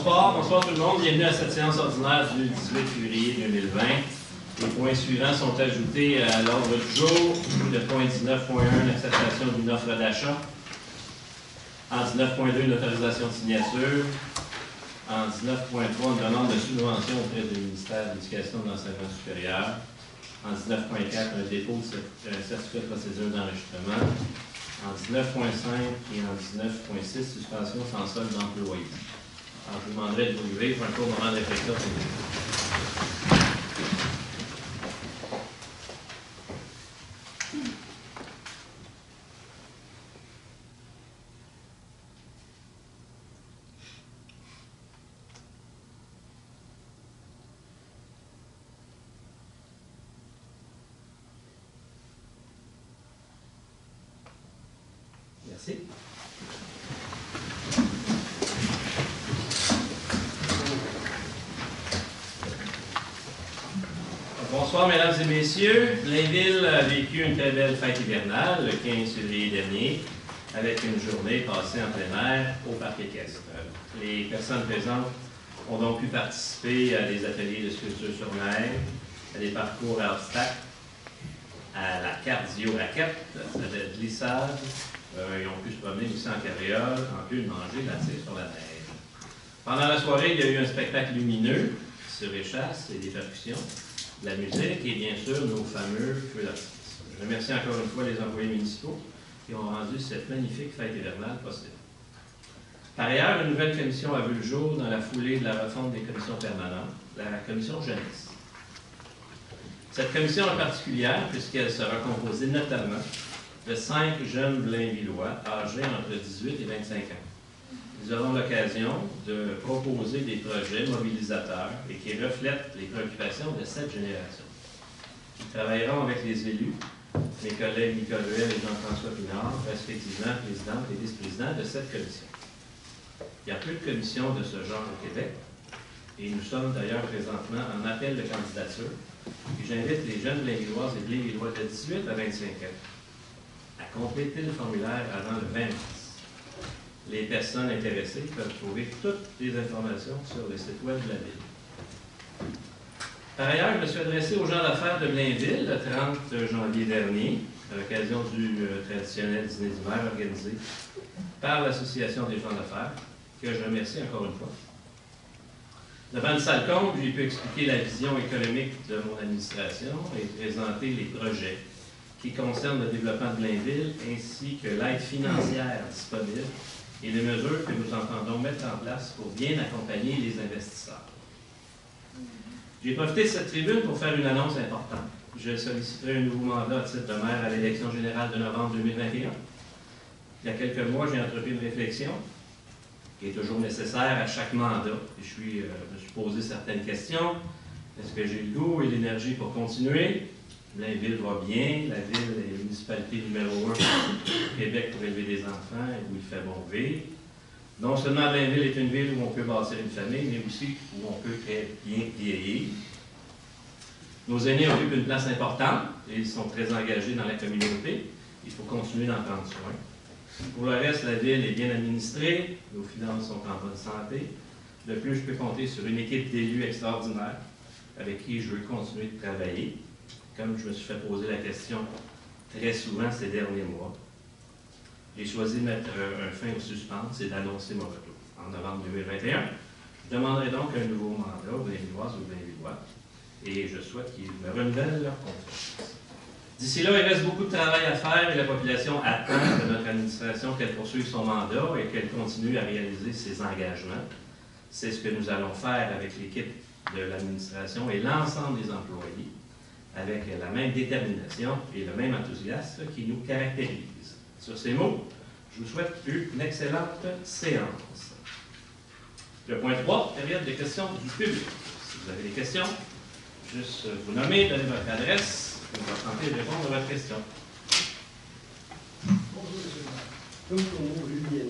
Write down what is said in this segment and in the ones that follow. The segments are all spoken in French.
Bonsoir tout le monde. Bienvenue à cette séance ordinaire du 18 février 2020. Les points suivants sont ajoutés à l'ordre du jour. Le point 19.1, l'acceptation d'une offre d'achat. En 19.2, une autorisation de signature. En 19.3, une demande de subvention auprès du ministère de l'Éducation et de l'Enseignement supérieur. En 19.4, un dépôt de certificat de procédure d'enregistrement. En 19.5 et en 19.6, suspension sans solde d'employés. Alors, je vous demanderai de vous lever pour un court moment de réflexion. Merci. Bonsoir, mesdames et messieurs. Blainville a vécu une très belle fête hivernale le 15 février dernier, avec une journée passée en plein air au parc équestre. Les personnes présentes ont donc pu participer à des ateliers de sculpture sur neige, à des parcours à obstacles, à la cardio-raquette, à la glissade. Ils ont pu se promener aussi en carriole, en plus de manger de la tire sur la neige. Pendant la soirée, il y a eu un spectacle lumineux sur échasse et des percussions, de la musique et bien sûr nos fameux feux d'artifice. Je remercie encore une fois les employés municipaux qui ont rendu cette magnifique fête hivernale possible. Par ailleurs, une nouvelle commission a vu le jour dans la foulée de la refonte des commissions permanentes, la commission jeunesse. Cette commission est particulière puisqu'elle sera composée notamment de 5 jeunes Blainvillois âgés entre 18 et 25 ans. Nous aurons l'occasion de proposer des projets mobilisateurs et qui reflètent les préoccupations de cette génération. Nous travaillerons avec les élus, mes collègues Nicole Ruel et Jean-François Pinard, respectivement présidents et vice-présidents de cette commission. Il y a peu de commissions de ce genre au Québec et nous sommes d'ailleurs présentement en appel de candidature. Et j'invite les jeunes Blainvilloises et Blainvillois de 18 à 25 ans à compléter le formulaire avant le 20 mars. Les personnes intéressées peuvent trouver toutes les informations sur le site web de la Ville. Par ailleurs, je me suis adressé aux gens d'affaires de Blainville le 30 janvier dernier, à l'occasion du traditionnel dîner d'hiver organisé par l'Association des gens d'affaires, que je remercie encore une fois. Devant une salle comble, j'ai pu expliquer la vision économique de mon administration et présenter les projets qui concernent le développement de Blainville ainsi que l'aide financière disponible et les mesures que nous entendons mettre en place pour bien accompagner les investisseurs. J'ai profité de cette tribune pour faire une annonce importante. Je solliciterai un nouveau mandat à titre de maire à l'élection générale de novembre 2021. Il y a quelques mois, j'ai entrepris une réflexion qui est toujours nécessaire à chaque mandat. Et je me suis posé certaines questions. Est-ce que j'ai le goût et l'énergie pour continuer? Blainville va bien. La ville est la municipalité numéro 1 au Québec pour élever des enfants et où il fait bon vivre. Non seulement Blainville est une ville où on peut bâtir une famille, mais aussi où on peut très bien vieillir. Nos aînés occupent une place importante et ils sont très engagés dans la communauté. Il faut continuer d'en prendre soin. Pour le reste, la ville est bien administrée, nos finances sont en bonne santé. De plus, je peux compter sur une équipe d'élus extraordinaires avec qui je veux continuer de travailler. Comme je me suis fait poser la question très souvent ces derniers mois, j'ai choisi de mettre un fin au suspense et d'annoncer mon retour. En novembre 2021, je demanderai donc un nouveau mandat aux Blainvilloises ou Blainvillois et je souhaite qu'ils me renouvellent leur confiance. D'ici là, il reste beaucoup de travail à faire et la population attend de notre administration qu'elle poursuive son mandat et qu'elle continue à réaliser ses engagements. C'est ce que nous allons faire avec l'équipe de l'administration et l'ensemble des employés, avec la même détermination et le même enthousiasme qui nous caractérise. Sur ces mots, je vous souhaite une excellente séance. Le point 3, période de questions du public. Si vous avez des questions, juste vous nommer, donner votre adresse. Je vais tenter de répondre à votre question. Bonjour, M. Comme Julien.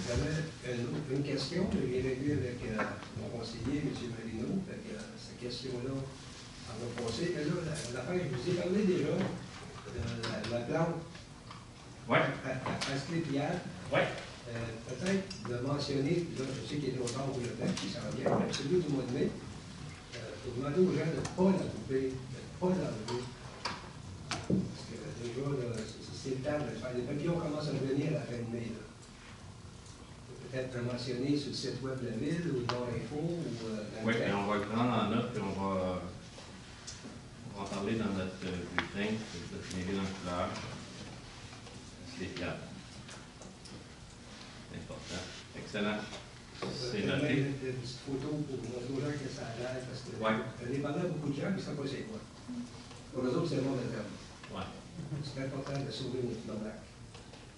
J'avais une question. J'ai réglé avec mon conseiller, M. Marino. Cette question-là en a passé. Mais là, l'affaire, je vous ai parlé déjà de la plante Ouais. À Sclépiade. Ouais. Peut-être de mentionner, là, je sais qu'il est trop tard pour le temps qui s'en vient, mais celui du mois de mai, pour demander aux gens de ne pas l'enlever, de ne pas l'enlever. Parce que déjà, c'est le temps de le faire. Les papillons commencent à revenir à la fin de mai. Là. Peut-être le mentionner sur le site web de la ville ou dans l'info. Oui, et on va le prendre en note et on va en parler dans notre bulletin, notre villes en couleur. C'est clair. C'est important. Excellent. C'est noté. Une petite photo pour montrer aux gens que ça a l'air, parce que indépendamment beaucoup de gens, ils ne savent pas c'est quoi. Pour eux autres, c'est le monde interne. Ouais. C'est important de sauver notre lac.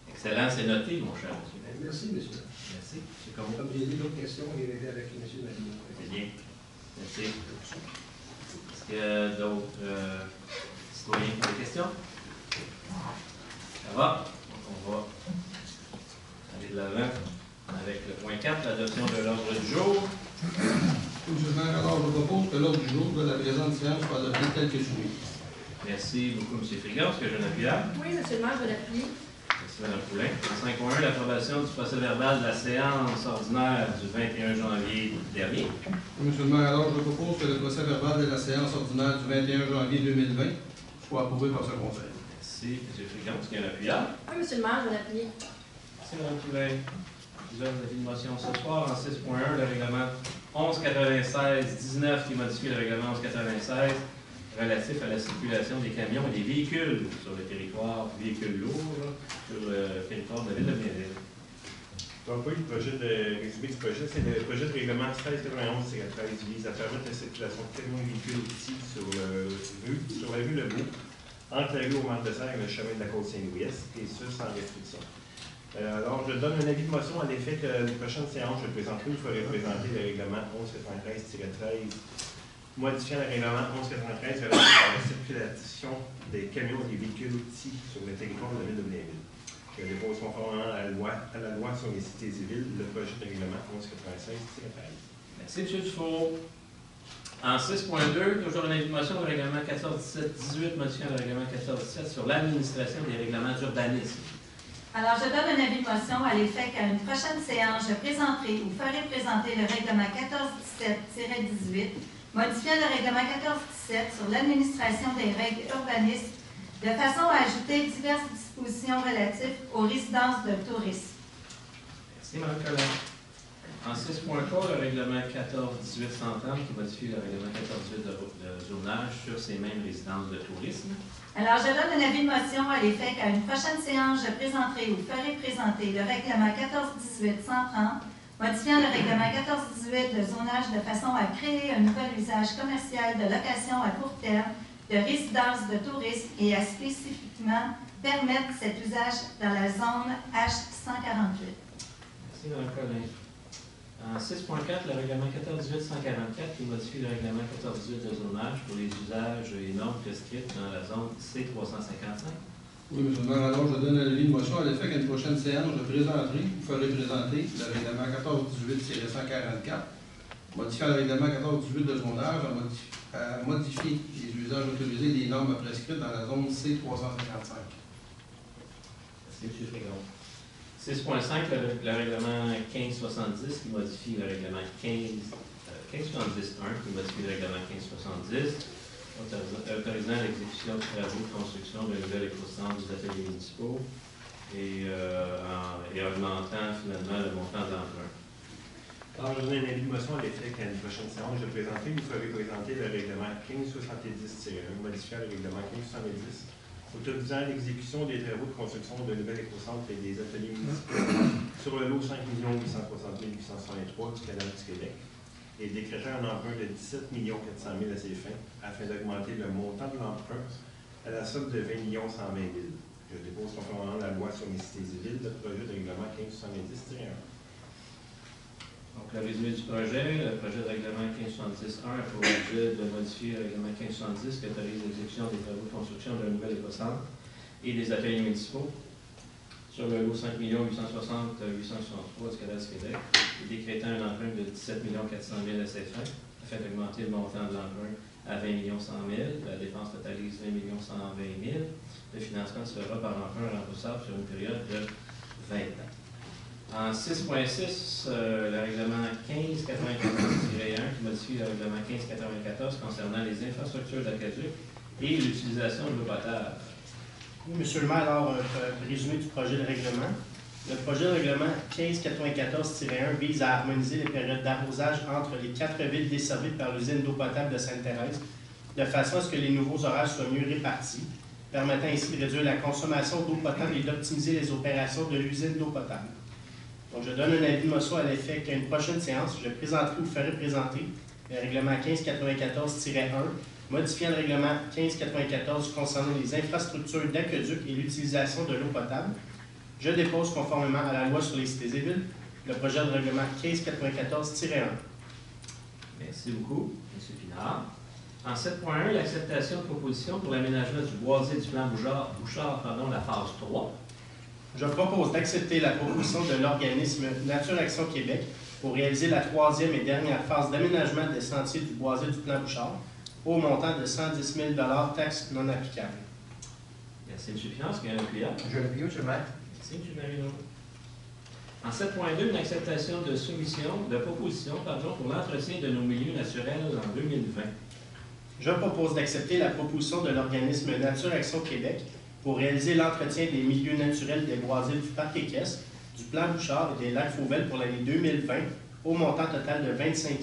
Excellent, c'est noté, mon cher monsieur. Merci, monsieur. Merci. C'est comme Comme j'ai dit d'autres questions, il est avec M. Malino. c'est bien. Merci. Est-ce qu'il y a d'autres citoyens qui ont des questions? Ça va? Donc on va aller de l'avant avec le point 4, l'adoption de l'ordre du jour. Monsieur le maire, alors je propose que l'ordre du jour de la présente séance soit adopté tel que suivi. Merci beaucoup, M. Frigon. Est-ce que j'ai un appuyable? Oui, monsieur le maire, je l'appuie. Merci, Mme Poulin. En 5.1, l'approbation du procès verbal de la séance ordinaire du 21 janvier dernier. Monsieur le maire, alors je propose que le procès verbal de la séance ordinaire du 21 janvier 2020 soit approuvé par ce conseil. Merci, M. Frigon. Est-ce qu'il y a un appuyable? Oui, monsieur le maire, je l'appuie. Merci, Mme Poulin. Plusieurs avis de motion ce soir. En 6.1, le règlement 1196-19 qui modifie le règlement 1196 relatif à la circulation des camions et des véhicules sur le territoire, véhicules lourds, sur le territoire de la ville de Blainville. Donc oui, le projet de résumé du projet, c'est le projet de règlement 1691-13 qui vise à permettre la circulation de camions et véhicules petits sur la rue Lebeau, entre la rue au Marc-de-Serre et le chemin de la Côte-Saint-Louis, et ce, sans restriction. Alors, je donne un avis de motion à l'effet que la prochaine séance, je présenterai, vous ferez présenter le règlement 1193-13 modifiant le règlement 1193 relatif à la circulation des camions et des véhicules petits sur le territoire de la ville de Blainville. Je dépose conformément à la loi sur les cités et villes le projet de règlement 1196-13. Merci, M. Dufault. En 6.2, toujours une information au règlement 1417-18 modifiant le règlement 1417 sur l'administration des règlements d'urbanisme. Alors, je donne un avis de motion à l'effet qu'à une prochaine séance, je présenterai ou ferai présenter le règlement 1417-18 modifiant le règlement 1417 sur l'administration des règles urbanistes de façon à ajouter diverses dispositions relatives aux résidences de tourisme. Merci, Mme Collin. En 6.3, le règlement 1418-130 qui modifie le règlement 1418 de zonage sur ces mêmes résidences de tourisme. Alors, je donne un avis de motion à l'effet qu'à une prochaine séance, je présenterai ou ferai présenter le règlement 1418-130 modifiant le règlement 1418 de zonage de façon à créer un nouvel usage commercial de location à court terme de résidence de tourisme et à spécifiquement permettre cet usage dans la zone H148. Merci, Mme Collin. En 6.4, le règlement 1418-144 qui modifie le règlement 1418 de zonage pour les usages et normes prescrites dans la zone C355. Oui, monsieur le maire, alors je donne un avis de motion à l'effet qu'à une prochaine séance, je présenterai, vous ferez présenter le règlement 1418-144, modifiant le règlement 1418 de zonage à modifier les usages autorisés des normes prescrites dans la zone C355. Merci, M. Frigon. 6.5, le règlement 1570 qui modifie le règlement 1570-1 qui modifie le règlement 1570, autorisant l'exécution de travaux de construction d'un nouvel éco-centre des ateliers municipaux et augmentant finalement le montant d'emprunt. Alors, je donne un avis de motion à l'effet qu'à une prochaine séance, je présenterai, vous ferez présenter le règlement 1570-1 modifiant le règlement 1570 autorisant l'exécution des travaux de construction de nouvel éco-centre et des ateliers municipaux sur le lot 5 860 863 du Canal du Québec et décrétant un emprunt de 17 400 000 à ces fins afin d'augmenter le montant de l'emprunt à la somme de 20 100 000. Je dépose conformément à la loi sur les cités et villes le projet de règlement 1570-1. Donc, le résumé du projet, le projet de règlement 1570-1 a pour objet de modifier le règlement 1570 qui autorise l'exécution des travaux de construction d'un nouvel éco-centre et des ateliers municipaux sur le lot 5 860 863 du Canal du Québec et décrétant un emprunt de 17 400 000 à cette fin afin d'augmenter le montant de l'emprunt à 20 100 000 000. La dépense totalise 20 120 000 000. Le financement se fera par emprunt remboursable sur une période de 20 ans. En 6.6, le règlement 1594-1 qui modifie le règlement 1594 concernant les infrastructures d'aqueduc et l'utilisation de l'eau potable. Oui, Monsieur le maire, alors, résumé du projet de règlement. Le projet de règlement 1594-1 vise à harmoniser les périodes d'arrosage entre les 4 villes desservies par l'usine d'eau potable de Sainte-Thérèse, de façon à ce que les nouveaux horaires soient mieux répartis, permettant ainsi de réduire la consommation d'eau potable et d'optimiser les opérations de l'usine d'eau potable. Donc, je donne un avis de motion à l'effet qu'à une prochaine séance, je présenterai ou ferai présenter le règlement 1594-1, modifiant le règlement 1594 concernant les infrastructures d'aqueduc et l'utilisation de l'eau potable. Je dépose conformément à la loi sur les cités et villes le projet de règlement 1594-1. Merci beaucoup, M. Pinard. En 7.1, l'acceptation de propositions pour l'aménagement du boisier du plan Bouchard, la phase 3. Je propose d'accepter la proposition de l'organisme Nature Action Québec pour réaliser la 3e et dernière phase d'aménagement des sentiers du boisier du plan Bouchard au montant de 110 000 taxes non applicables. Merci, M. Finance. Qui a l'appui? Je l'appuie, M. le maire. Merci, M. Marino. En 7.2, une acceptation de proposition pour l'entretien de nos milieux naturels en 2020. Je propose d'accepter la proposition de l'organisme Nature Action Québec pour réaliser l'entretien des milieux naturels des boisiers du parc équestre, du plan Bouchard et des lacs Fauvel pour l'année 2020 au montant total de 25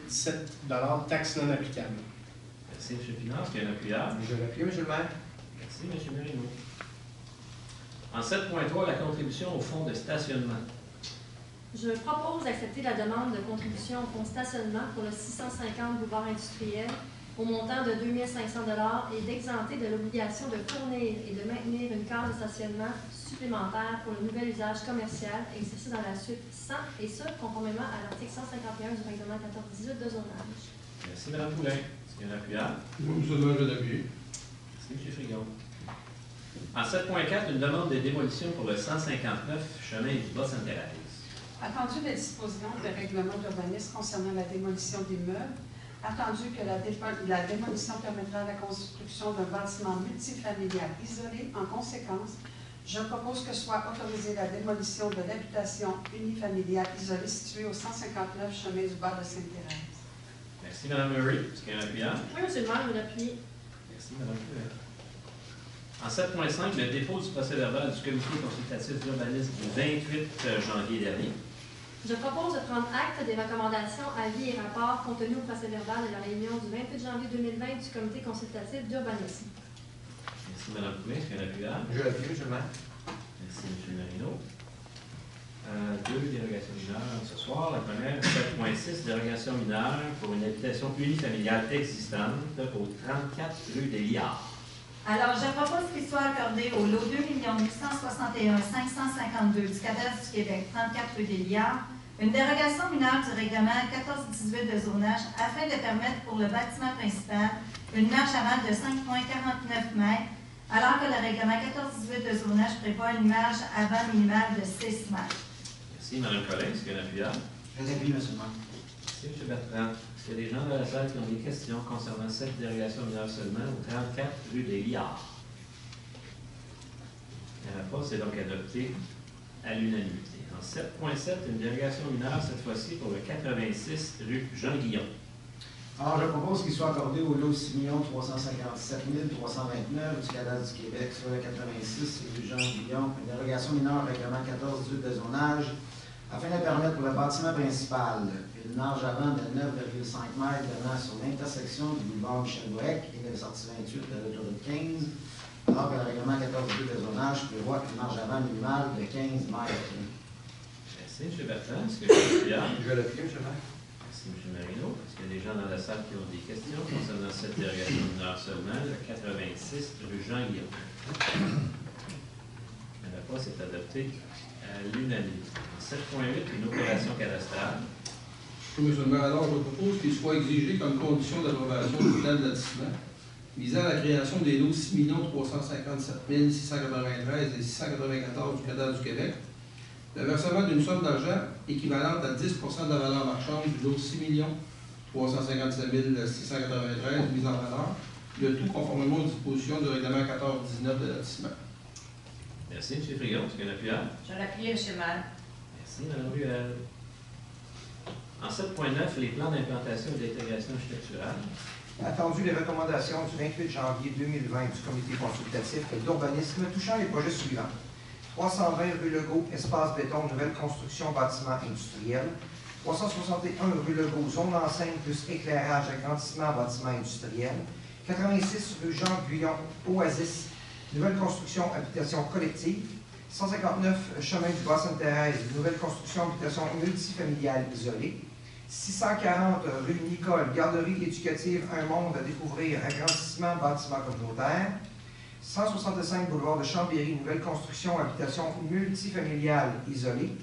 017 taxes non applicables. Merci, M. Finance. Qui a l'appui? Je l'appuie, M. le maire. Merci, M. Marino. En 7.3, la contribution au fonds de stationnement. Je propose d'accepter la demande de contribution au fonds stationnement pour le 650 boulevard industriel au montant de 2 500 $ et d'exempter de l'obligation de fournir et de maintenir une case de stationnement supplémentaire pour le nouvel usage commercial exercé dans la suite 100, et ce, conformément à l'article 151 du règlement 1418 de zonage. Merci, Mme Poulin. Est-ce qu'il y a un appui? Oui, M. le maire, je l'appuie. Merci, M. Frigon. En 7.4, une demande de démolition pour le 159 chemin du Bas-Sainte-Thérèse. Attendu les dispositions de règlement d'urbanisme concernant la démolition des meubles, attendu que la démolition permettra la construction d'un bâtiment multifamilial isolé, en conséquence, je propose que soit autorisée la démolition de l'habitation unifamiliale isolée située au 159 chemin du Bas de Sainte-Thérèse. Merci, Mme Murray. Est-ce qu'il y a un appui? Oui, M. le maire, je l'appuie. Merci, Mme Poulin. En 7.5, le dépôt du procès-verbal du comité consultatif d'urbanisme du 28 janvier dernier. Je propose de prendre acte des recommandations, avis et rapports contenus au procès-verbal de la réunion du 28 janvier 2020 du comité consultatif d'urbanisme. Merci, Mme Poulin. Est-ce qu'il y a un appui? Je l'appuie, M. le maire. Merci, M. Marino. Deux dérogations mineures ce soir. La première, 7.6, dérogation mineure pour une habitation unifamiliale existante au 34 rue des Liards. Alors, je propose qu'il soit accordé au lot 2 861 552 du cadastre du Québec, 34 rue des Liards, une dérogation mineure du règlement 1418 de zonage afin de permettre pour le bâtiment principal une marge avant de 5,49 mètres, alors que le règlement 1418 de zonage prévoit une marge avant minimale de 6 mètres. Merci, Mme Collin. Est-ce qu'il y a un appui? Je l'appuie, M. le maire. Merci, M. Bertrand. Est-ce qu'il y a des gens dans la salle qui ont des questions concernant cette dérogation mineure seulement au 34 rue des Liards? Il n'y en a pas, c'est donc adopté à l'unanimité. En 7.7, une dérogation mineure, cette fois-ci pour le 86 rue Jean-Guillon. Alors, je propose qu'il soit accordé au lot 6 357 329 du cadastre du Québec, sur le 86 rue Jean-Guillon, une dérogation mineure au règlement 14-18 de zonage, afin de permettre pour le bâtiment principal une marge avant de 9,5 mètres donnant sur l'intersection du boulevard Michel-Bourec et de la sortie 28 de l'autoroute 15, alors que le règlement 14-18 de zonage prévoit une marge avant minimale de 15 mètres. Merci, M. Bertrand. Est-ce que je Je l'appuie, M. le maire. Merci, M. Marino. Est-ce qu'il y a des gens dans la salle qui ont des questions concernant cette dérogation mineure seulement, le 86 rue Jean-Guillon? Il n'y en a pas, c'est adopté à l'unanimité. 7.8, une opération cadastrale. Oui, M. le maire, alors je propose qu'il soit exigé comme condition d'approbation du plan de lotissement visant à la création des lots 6 357 693 et 694 du cadastre du Québec, le versement d'une somme d'argent équivalente à 10 de la valeur marchande du lot 6 357 693 mise en valeur, le tout conformément aux dispositions du règlement 1419 de lotissement. Merci, M. Frigon. Est-ce qu'il y a un appuyant? Je l'appuie, M. le maire. Merci, Mme Ruel. En 7.9, les plans d'implantation et d'intégration architecturale. Attendu les recommandations du 28 janvier 2020 du comité consultatif d'urbanisme touchant les projets suivants. 320 rue Legault, espace béton, nouvelle construction, bâtiment industriel. 361 rue Legault, zone enseigne plus éclairage, agrandissement, bâtiment industriel. 86 rue Jean Guyon, Oasis, nouvelle construction, habitation collective. 159 chemin du Bas-Sainte-Thérèse, nouvelle construction, habitation multifamiliale isolée. 640 rue Nicole, garderie éducative, un monde à découvrir, agrandissement, bâtiment communautaire. 165 boulevard de Chambéry, nouvelle construction, habitation multifamiliale isolée.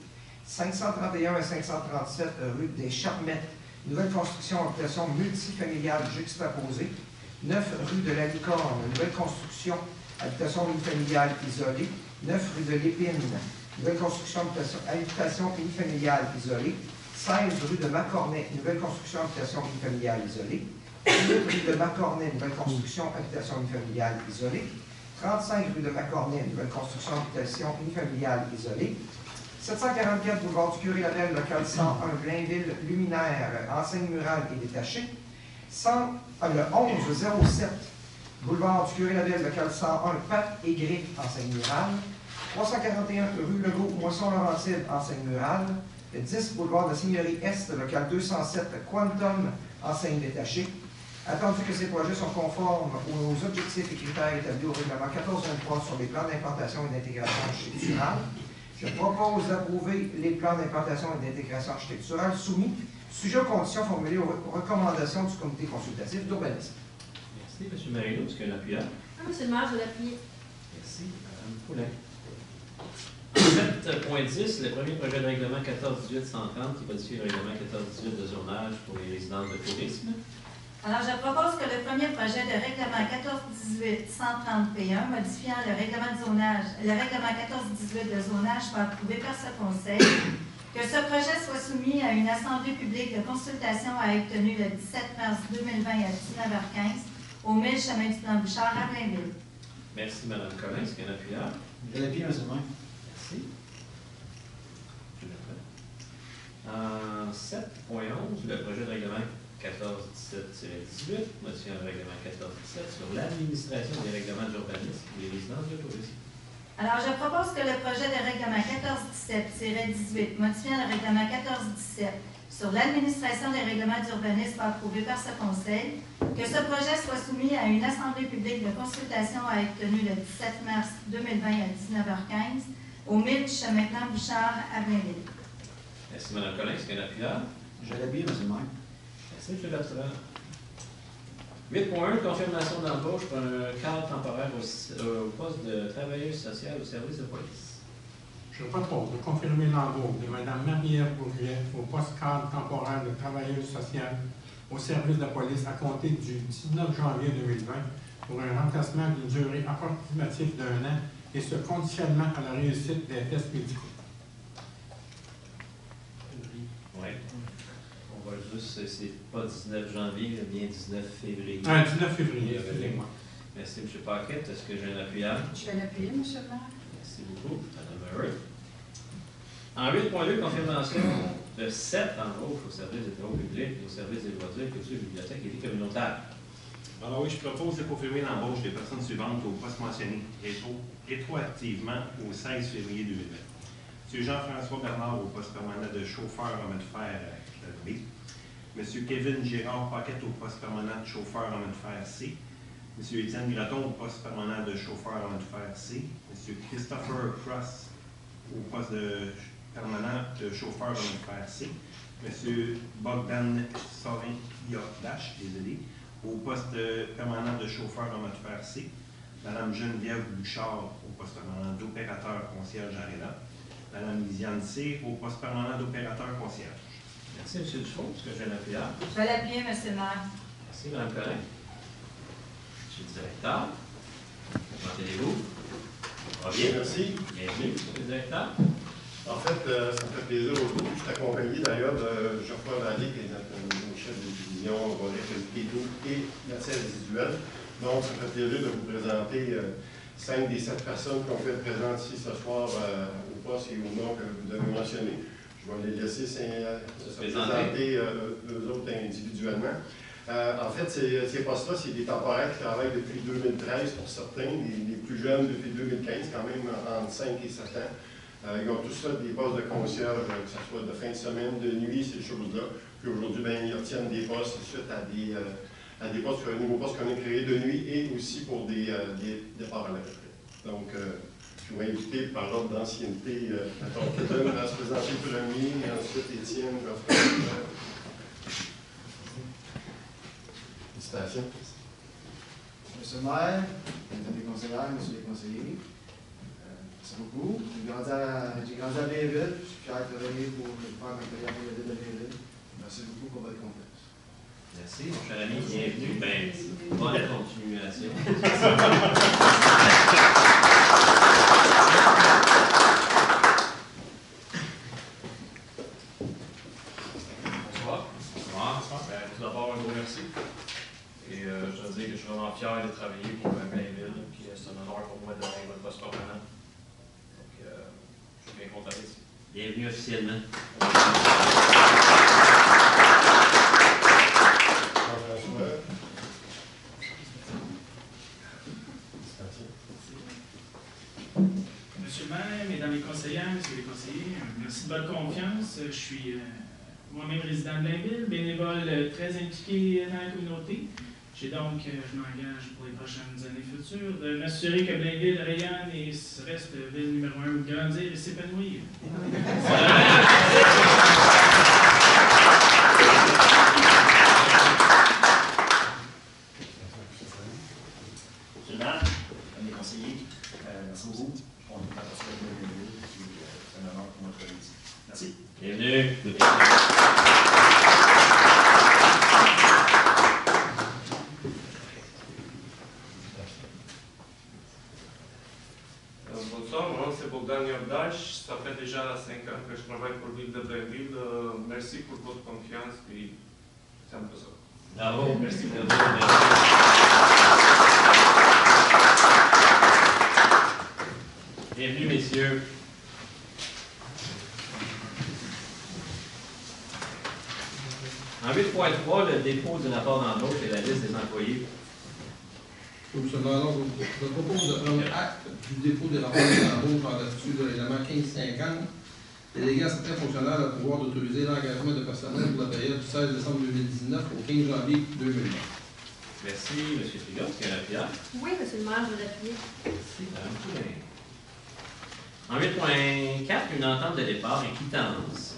531 et 537 rue des Charmettes, nouvelle construction, habitation multifamiliale juxtaposée. 9 rue de la Licorne, nouvelle construction, habitation unifamiliale isolée. 9 rue de l'Épine, nouvelle construction, habitation unifamiliale isolée. 16 rue de Macornet, nouvelle construction, habitation unifamiliale isolée. 8 rue de Macornet, nouvelle construction, habitation unifamiliale isolée. 35 rue de Macornet, nouvelle construction, habitation unifamiliale isolée. 744 boulevard du Curé-Labelle, local 101, Blainville, luminaire, enseigne murale et détachée. Le 1107 boulevard du Curé-Labelle, local 101, Pat et Griff, enseigne murale. 341 rue Legault, Moisson-Laurentide, enseigne murale. 10 boulevard de la Seigneurie Est, local 207, Quantum, enseigne détachée. Attendu que ces projets sont conformes aux objectifs et critères établis au règlement 1423 sur les plans d'implantation et d'intégration architecturale, je propose d'approuver les plans d'implantation et d'intégration architecturale soumis, sujet aux conditions formulées aux recommandations du comité consultatif d'urbanisme. Merci, M. Marino. Est-ce qu'il y a un appuyant? Ah, M. le maire, je l'appuie. Merci, Mme Poulin. 7.10, le premier projet de règlement 1418-130 qui modifie le règlement 1418 de zonage pour les résidences de tourisme. Alors, je propose que le premier projet de règlement 1418-130P1 modifiant le règlement de zonage, le règlement 1418 de zonage soit approuvé par ce Conseil, que ce projet soit soumis à une assemblée publique de consultation à être tenue le 17 mars 2020 à 19h15 au 1000 chemin du Plan Bouchard à Blainville. Merci, Mme Collin. Est-ce qu'il y a un appuyant? Je l'appuie, M. le maire. Merci. En 7.11, le projet de règlement 1417-18, modifiant le règlement 1417 sur l'administration des règlements d'urbanisme pour les résidences de tourisme. Alors, je propose que le projet de règlement 1417-18, modifiant le règlement 1417 sur l'administration des règlements d'urbanisme soit approuvé par ce Conseil, que ce projet soit soumis à une assemblée publique de consultation à être tenue le 17 mars 2020 à 19h15 au 1000 chemin Plan Bouchard à Blainville. Merci, Mme Collin. Est-ce qu'il y a un appuyant? Je l'appuie, M. le maire. Merci, M. Bertrand. 8.1, confirmation d'embauche pour un cadre temporaire au poste de travailleuse sociale au service de police. Je propose de confirmer l'embauche de Mme Marie-Ève Bourget au poste cadre temporaire de travailleuse sociale au service de police à compter du 19 janvier 2020 pour un remplacement d'une durée approximative d'1 an et ce conditionnement à la réussite des tests médicaux. Oui. On va juste, c'est pas 19 janvier, mais bien 19 février. 19 février, excusez-moi. Merci, M. Paquette. Est-ce que j'ai un appuyant? Je vais l'appuyer, M. le maire. Merci beaucoup, Mme Murray. En 8.2, confirmation de 7 embauches au service des travaux publics, au service des loisirs, culture, bibliothèque et vie communautaire. Alors oui, je propose de confirmer l'embauche des personnes suivantes au poste mentionné rétroactivement au 16 février 2020. M. Jean-François Bernard au poste permanent de chauffeur homme de fer B. M. Kevin Gérard Paquette au poste permanent de chauffeur homme de fer C. M. Étienne Graton au poste permanent de chauffeur homme de fer C. M. Christopher Cross au poste permanent de chauffeur homme de fer C. M. Bogdan Sorin-Dash, désolé, au poste permanent de chauffeur homme de fer C. Mme Geneviève Bouchard au poste permanent d'opérateur concierge Arena. Mme Lisiane C. au poste permanent d'opérateur concierge. Merci, M. Dufault. Est-ce que j'ai un appuyant? Je vais l'appuyer, M. le maire. Merci, Mme Collin. M. le directeur. Comment allez-vous? Ça va bien? Merci. Bienvenue, M. le directeur. En fait, ça me fait plaisir aujourd'hui. Je suis accompagné d'ailleurs de Geoffroy Vallée, qui est notre nouveau chef de division volet qualité d'eau et matières résiduelles. Donc, ça me fait plaisir de vous présenter 5 des 7 personnes qui ont fait présenter ici ce soir au poste et au nom que vous avez mentionné. Je vais les laisser se présenter eux autres individuellement. En fait, ces postes-là, c'est des temporaires qui travaillent depuis 2013 pour certains, les plus jeunes depuis 2015, quand même entre 5 et 7 ans. Ils ont tous fait des postes de concierge, que ce soit de fin de semaine, de nuit, ces choses-là. Puis aujourd'hui, ils obtiennent des postes suite à des postes, nouveaux postes qu'on a créés de nuit et aussi pour des départs à la retraite. Donc, je vais inviter par l'ordre d'ancienneté, quelqu'un à se présenter le premier, et ensuite Étienne, Geoffroy. Félicitations. Monsieur le maire, mesdames les conseillères, messieurs les conseillers, merci beaucoup. J'ai grandi à Blainville, je suis fier de travailler pour faire ma carrière pour la ville de Blainville. Merci beaucoup pour votre confiance. Merci, mon cher ami, bienvenue. Bonne continuation. Bonsoir. Tout d'abord, un gros merci. Et je dois dire que je suis vraiment fier de travailler pour Blainville. Puis c'est un honneur pour moi d'être votre poste permanent. Donc, je suis bien content ici. Bienvenue officiellement. Monsieur le maire, mesdames les conseillères, messieurs les conseillers, merci de votre confiance. Je suis moi-même résident de Blainville, bénévole très impliqué dans la communauté. Je m'engage pour les prochaines années futures de m'assurer que Blainville rayonne et reste ville numéro 1 où grandir et s'épanouir. Monsieur le maire, mes conseillers, merci beaucoup. On est à partir de Blainville, c'est un honneur pour moi de travailler ici. Merci. Bienvenue. Bonsoir, mon nom c'est Bogdan Yordache. Ça fait déjà 5 ans que je travaille pour la ville de Blainville. Merci pour votre confiance et c'est un peu ça. Bravo, merci. Bienvenue, messieurs. En 8.3, le dépôt du rapport d'embauche et la liste des employés. Alors, je propose de prendre acte du dépôt des rapports d'embauche en vertu de règlement 1550, délégué à certains fonctionnaires le pouvoir d'autoriser l'engagement de personnel pour la période du 16 décembre 2019 au 15 janvier 2020. Merci, M. Trigard. Est-ce qu'il y a la pierre? Oui, monsieur le maire, je vais l'appuyer. Merci, Mme Poulin. En 8.4, une entente de départ et quittance.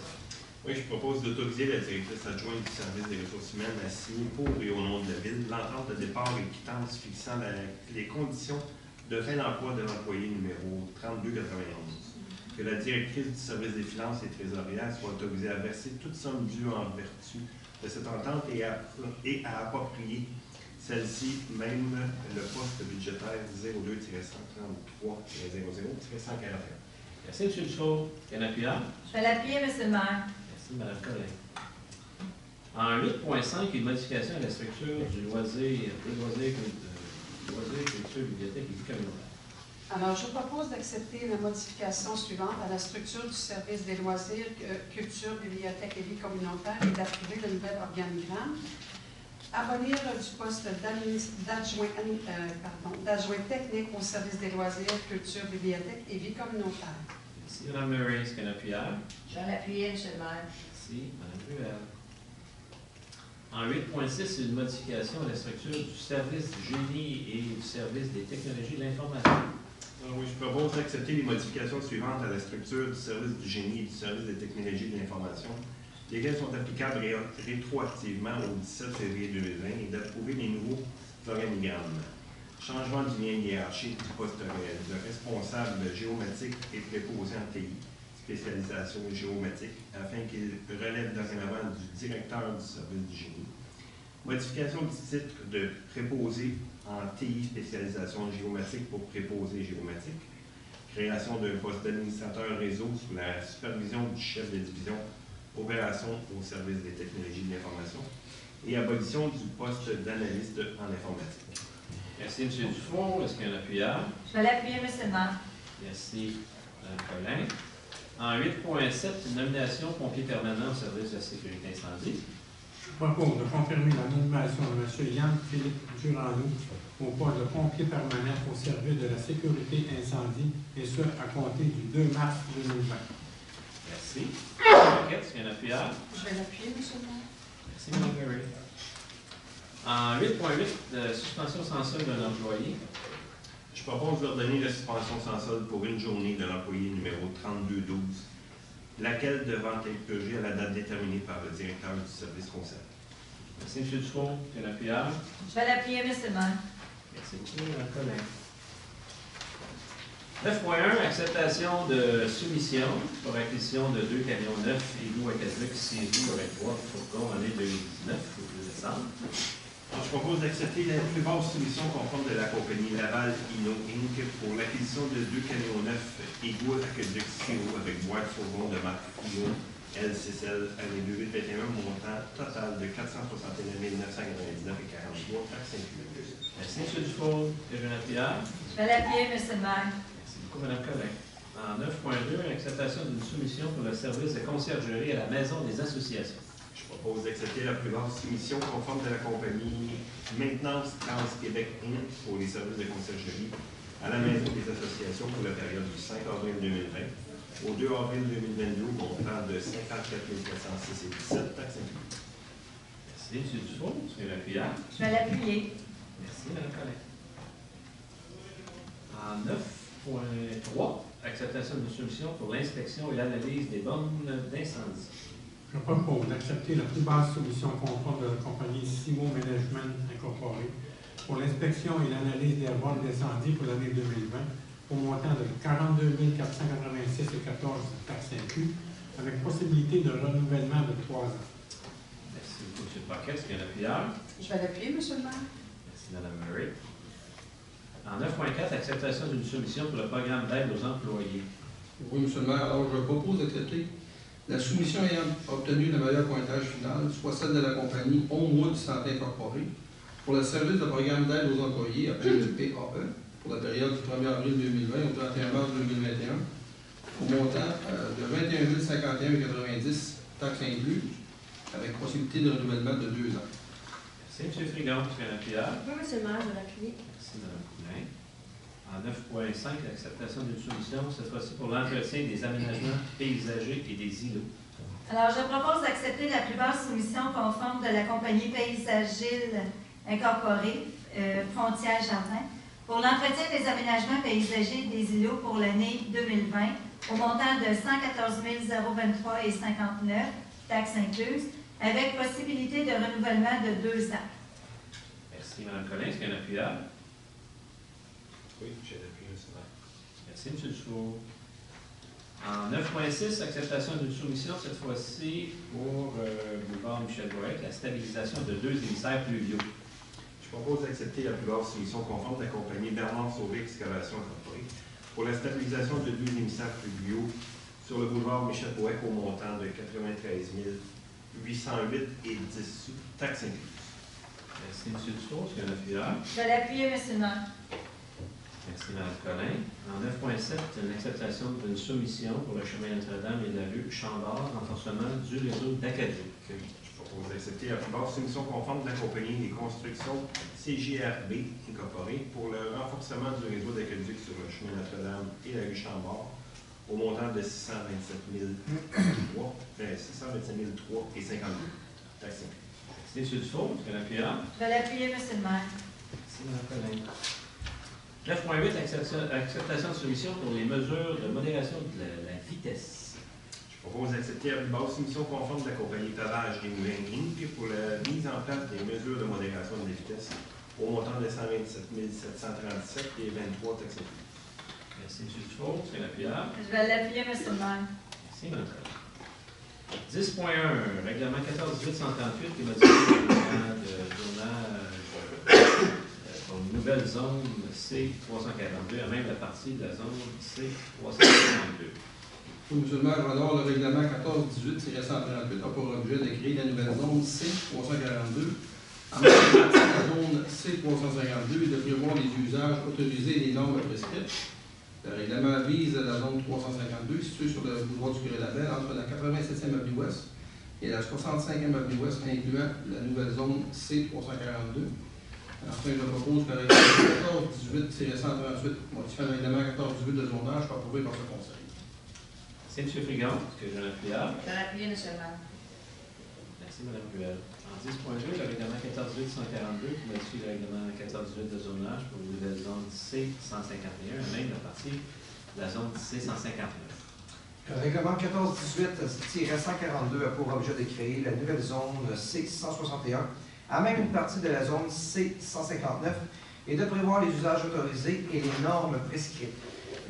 Oui, je propose d'autoriser la directrice adjointe du service des ressources humaines à signer pour et au nom de la Ville l'entente de départ et quittance fixant les conditions de fin d'emploi de l'employé numéro 3291. Que la directrice du service des finances et trésorières soit autorisée à verser toute somme due en vertu de cette entente et à approprier celle-ci, même le poste budgétaire 02-133-00-141. Merci, M. Dufault. Est-ce qu'il y a un appuyant? Je vais l'appuyer, monsieur le maire. Merci, Mme Collin. En 8.5, une modification à la structure du loisir, culture, bibliothèque et vie communautaire. Alors, je propose d'accepter la modification suivante à la structure du service des loisirs, culture, bibliothèque et vie communautaire et d'approuver le nouvel organigramme. Abolir du poste d'adjoint technique au service des loisirs, culture, bibliothèque et vie communautaire. Merci, Mme Murray. Est-ce qu'il y a un appuyeur? Je vais l'appuyer, monsieur le maire. Merci, Mme Ruel. En 8.6, une modification à la structure du service du génie et du service des technologies de l'information. Oui, je propose d'accepter les modifications suivantes à la structure du service du génie et du service des technologies de l'information, lesquelles sont applicables rétroactivement au 17 février 2020 et d'approuver les nouveaux organigrammes. Changement du lien hiérarchique du poste de responsable géomatique et préposé en TI, spécialisation géomatique, afin qu'il relève dorénavant du directeur du service du génie. Modification du titre de préposé en TI, spécialisation géomatique pour préposé géomatique. création d'un poste d'administrateur réseau sous la supervision du chef de division opération au service des technologies de l'information et abolition du poste d'analyste en informatique. Merci, M. Dufour. Est-ce qu'il y a un appuyeur? Je vais l'appuyer, M. le maire. Merci, Mme Collin. En 8.7, nomination pompier permanent au service de la sécurité incendie. Je propose de confirmer la nomination de M. Yann-Philippe Durand-Loup au poste de pompier permanent au service de la sécurité incendie, et ce, à compter du 2 mars 2020. Merci. Est-ce qu'il y a un appuyeur? Je vais l'appuyer, M. le maire. Merci, Mme Perry. En 8.8, suspension sans solde d'un employé. Je propose d'ordonner la suspension sans solde pour une journée de l'employé numéro 3212, laquelle devant être purgée à la date déterminée par le directeur du service concerné. Merci, M. Dufour. Est-ce qu'il y a un appuyeur? Je vais l'appuyer, M. le maire. Merci beaucoup, Mme Collin. 9.1, acceptation de soumission pour acquisition de 2 camions neufs égouts aquaducs 6 roues avec 3 fourgons en année 2019 au 2 décembre. Alors, je propose d'accepter la plus basse soumission conforme de la compagnie Laval Inno Inc. pour l'acquisition de 2 camions neufs égouts aquaducs 6 roues avec boîte fourgon de marque Inno L6L année 2021, montant total de 461 999 et 43 taxes incluses. Merci, M. Dufour. Est-ce que j'ai un appuyeur? Je vais l'appuyer, M. le maire. Merci beaucoup, Mme Collin. En 9.2, acceptation d'une soumission pour le service de conciergerie à la Maison des associations. Je propose d'accepter la plus basse soumission conforme de la compagnie Maintenance Trans-Québec Inc. pour les services de conciergerie à la Maison des associations pour la période du 5 avril 2020 au 2 avril 2022, montant de 54 406 et 17 taxes incluses. Merci, M. Dufour. Est-ce qu'il y a un appuyeur? Je vais l'appuyer. Merci, Mme Collin. En 9.3, acceptation d'une solution pour l'inspection et l'analyse des bornes d'incendie. Je propose d'accepter la plus basse solution conforme de la compagnie Simo Management Incorporée pour l'inspection et l'analyse des bornes d'incendie pour l'année 2020 au montant de 42 486 et 14 taxes inclus, avec possibilité de renouvellement de 3 ans. Merci beaucoup, M. Paquet. Est-ce qu'il y a un appuyeur? Je vais l'appuyer, M. le maire. Merci, Mme Murray. En 9.4, acceptation d'une solution pour le programme d'aide aux employés. Oui, M. le maire, alors je propose d'accepter la soumission ayant obtenu le meilleur pointage final, soit celle de la compagnie Homewood Santé Incorporée, pour le service de programme d'aide aux employés, appelé le PAE, pour la période du 1er avril 2020 au 31 mars 2021, au montant de 21 051,90 taxes incluses, avec possibilité de renouvellement de 2 ans. Merci, M. Frigon. Est-ce qu'il y a un appuyeur? Oui, M. le maire, je vais l'appuyer. Merci, Mme Poulin. En 9.5, l'acceptation d'une solution, cette fois-ci pour l'entretien des aménagements paysagers et des îlots. Alors, je propose d'accepter la plus basse soumission conforme de la compagnie Paysagile Incorporée, Frontières Jardin, pour l'entretien des aménagements paysagers des îlots pour l'année 2020, au montant de 114 023 et 59, taxes incluses, avec possibilité de renouvellement de 2 ans. Merci, Mme Collin. Est-ce qu'il y a un appuyeur? Oui, j'ai l'appui, M. Merci, M. Dufour. En 9.6, acceptation d'une soumission, cette fois-ci pour boulevard Michel Bourret, la stabilisation de 2 émissaires pluviaux. Je propose d'accepter la plus basse solution conforme de la compagnie Bernard Sauvé Excavation Incorporée pour la stabilisation de 2 émissaires pluviaux sur le boulevard Michel Bourret au montant de 93 808 et 10 taxes incluses. Merci, M. Dufour. Est-ce qu'il y a un appuyeur? Je vais l'appuyer, M. le maire. Merci, Mme Collin. En 9.7, une acceptation d'une soumission pour le chemin Notre-Dame et la rue Chambord, renforcement du réseau d'Acadique. Je propose d'accepter la plus basse soumission conforme de la compagnie des constructions CJRB Incorporée pour le renforcement du réseau d'aqueduc sur le chemin Notre-Dame et la rue Chambord au montant de 627 003 et 52. Taxes incluses. Merci, M. Dufour. Est-ce qu'il y a un appuyeur? Je vais l'appuyer, M. le maire. Merci, Mme Collin. 9.8, acceptation de solution pour les mesures de modération de la vitesse. Je propose d'accepter la plus basse soumission conforme de la compagnie Pavage des Moulins Inc. pour la mise en place des mesures de modération de la vitesse au montant de 127 737 et 23 taxes incluses. Merci, M. Dufour. Est-ce qu'il y a un appuyeur? Je vais l'appuyer, M. le maire. Merci, Mme Collin. 10.1, règlement 14-18-138 qui modifie le plan de zonage pour une nouvelle zone C342, à même la partie de la zone C352. Oui, Monsieur le maire, alors le règlement 1418-138 a pour objet de créer la nouvelle zone C342 à même la partie de la zone C352 et de prévoir les usages autorisés et les normes prescrites. Le règlement vise la zone 352 située sur le boulevard du Curé-Labelle entre la 87e avenue Ouest et la 65e avenue Ouest, incluant la nouvelle zone C342. Enfin, je propose que le règlement 1418-138 modifiant le règlement 1418 de zonage soit approuvé par ce Conseil. Merci, M. Frigon. Est-ce que j'ai un appuyable? Je l'appuie, M. le maire. Merci, Mme Ruel. En 10.2, le règlement 14.8.142 qui modifie le règlement 14.8 de zonage pour une nouvelle zone C151, même la partie de la zone C159. Le règlement 1418-142 a pour objet de créer la nouvelle zone C161 à même une partie de la zone C159 et de prévoir les usages autorisés et les normes prescrites.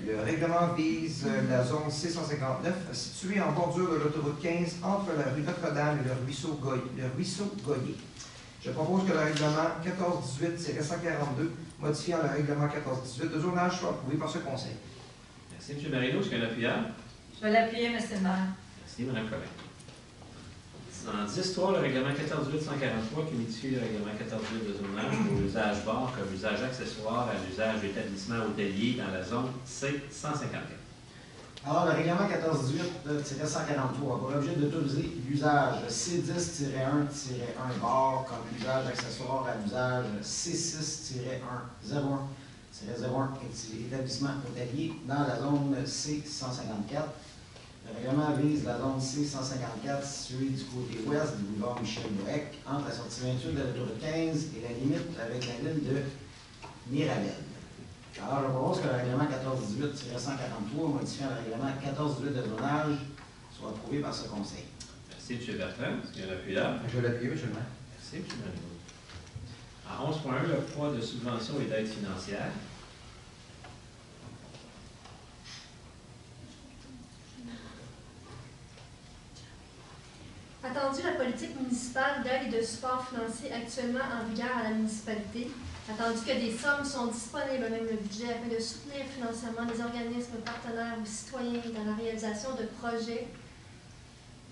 Le règlement vise la zone C159 située en bordure de l'autoroute 15 entre la rue Notre-Dame et le ruisseau Goyer. Je propose que le règlement 1418-142 modifiant le règlement 1418 de zonage soit approuvé par ce Conseil. Merci, M. Marino. Est-ce qu'il y a un appuyable? Je vais l'appuyer, M. le maire. Merci, Mme Collin. En 10.3, le règlement 14.8.143 qui modifie le règlement 14.8 de zonage pour l'usage bar comme usage accessoire à l'usage d'établissement hôtelier dans la zone C154. Alors, le règlement 1418-143 a pour objet d'autoriser l'usage C10-1-1 bar comme usage accessoire à l'usage C6-1-01-01 établissement hôtelier dans la zone C154. Le règlement vise la zone C154 située du côté ouest du boulevard Michel-Bohec, entre la sortie 28 de l'autoroute 15 et la limite avec la ville de Mirabel. Alors, je propose que le règlement 1418-143, modifiant le règlement 1418 de zonage, soit approuvé par ce Conseil. Merci, M. Bertrand. Est-ce qu'il y a un appuyable? Je vais l'appuyer, M. le maire. Merci, M. Marino. En 11.1, le poids de subventions et d'aides financières. Attendu la politique municipale d'aide et de support financier actuellement en vigueur à la municipalité, attendu que des sommes sont disponibles, même le budget, afin de soutenir financièrement les organismes partenaires ou citoyens dans la réalisation de projets,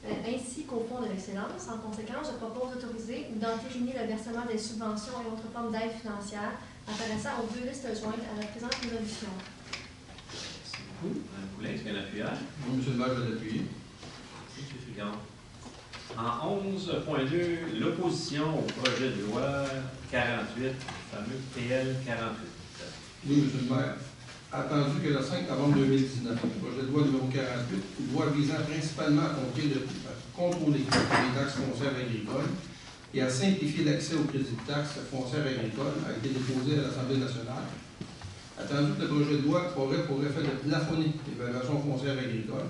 ainsi qu'au Fonds de l'excellence. En conséquence, je propose d'autoriser ou d'entériner le versement des subventions et autres formes d'aide financière apparaissant aux deux listes jointes à la présente résolution. Merci beaucoup. Mme Poulin, est-ce qu'il y a un appuyable? Oui, M. le maire, je vais l'appuyer. Merci, M. Frigon. En 11.2, l'opposition au projet de loi 48, le fameux PL 48. Oui, M. le maire. Attendu que le 5 novembre 2019, le projet de loi numéro 48, loi visant principalement à contrôler les taxes foncières agricoles et à simplifier l'accès au crédit de taxes foncières agricoles, a été déposé à l'Assemblée nationale. Attendu que le projet de loi aurait pour effet de plafonner l'évaluation foncière agricole,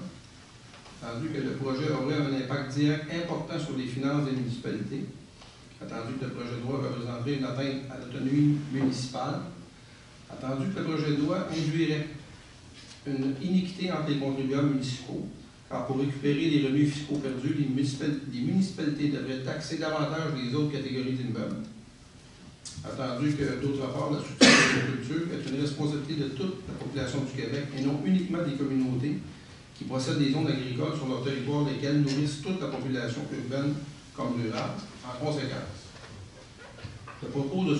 attendu que le projet aurait un impact direct important sur les finances des municipalités, attendu que le projet de loi représenterait une atteinte à l'autonomie municipale, attendu que le projet de loi induirait une iniquité entre les contribuables municipaux, car pour récupérer les revenus fiscaux perdus, les municipalités devraient taxer davantage les autres catégories d'immeubles, attendu que, d'autre part, la structure de l'agriculture est une responsabilité de toute la population du Québec et non uniquement des communautés qui possèdent des zones agricoles sur leur territoire, lesquelles nourrissent toute la population urbaine comme rurale. En conséquence, je propose de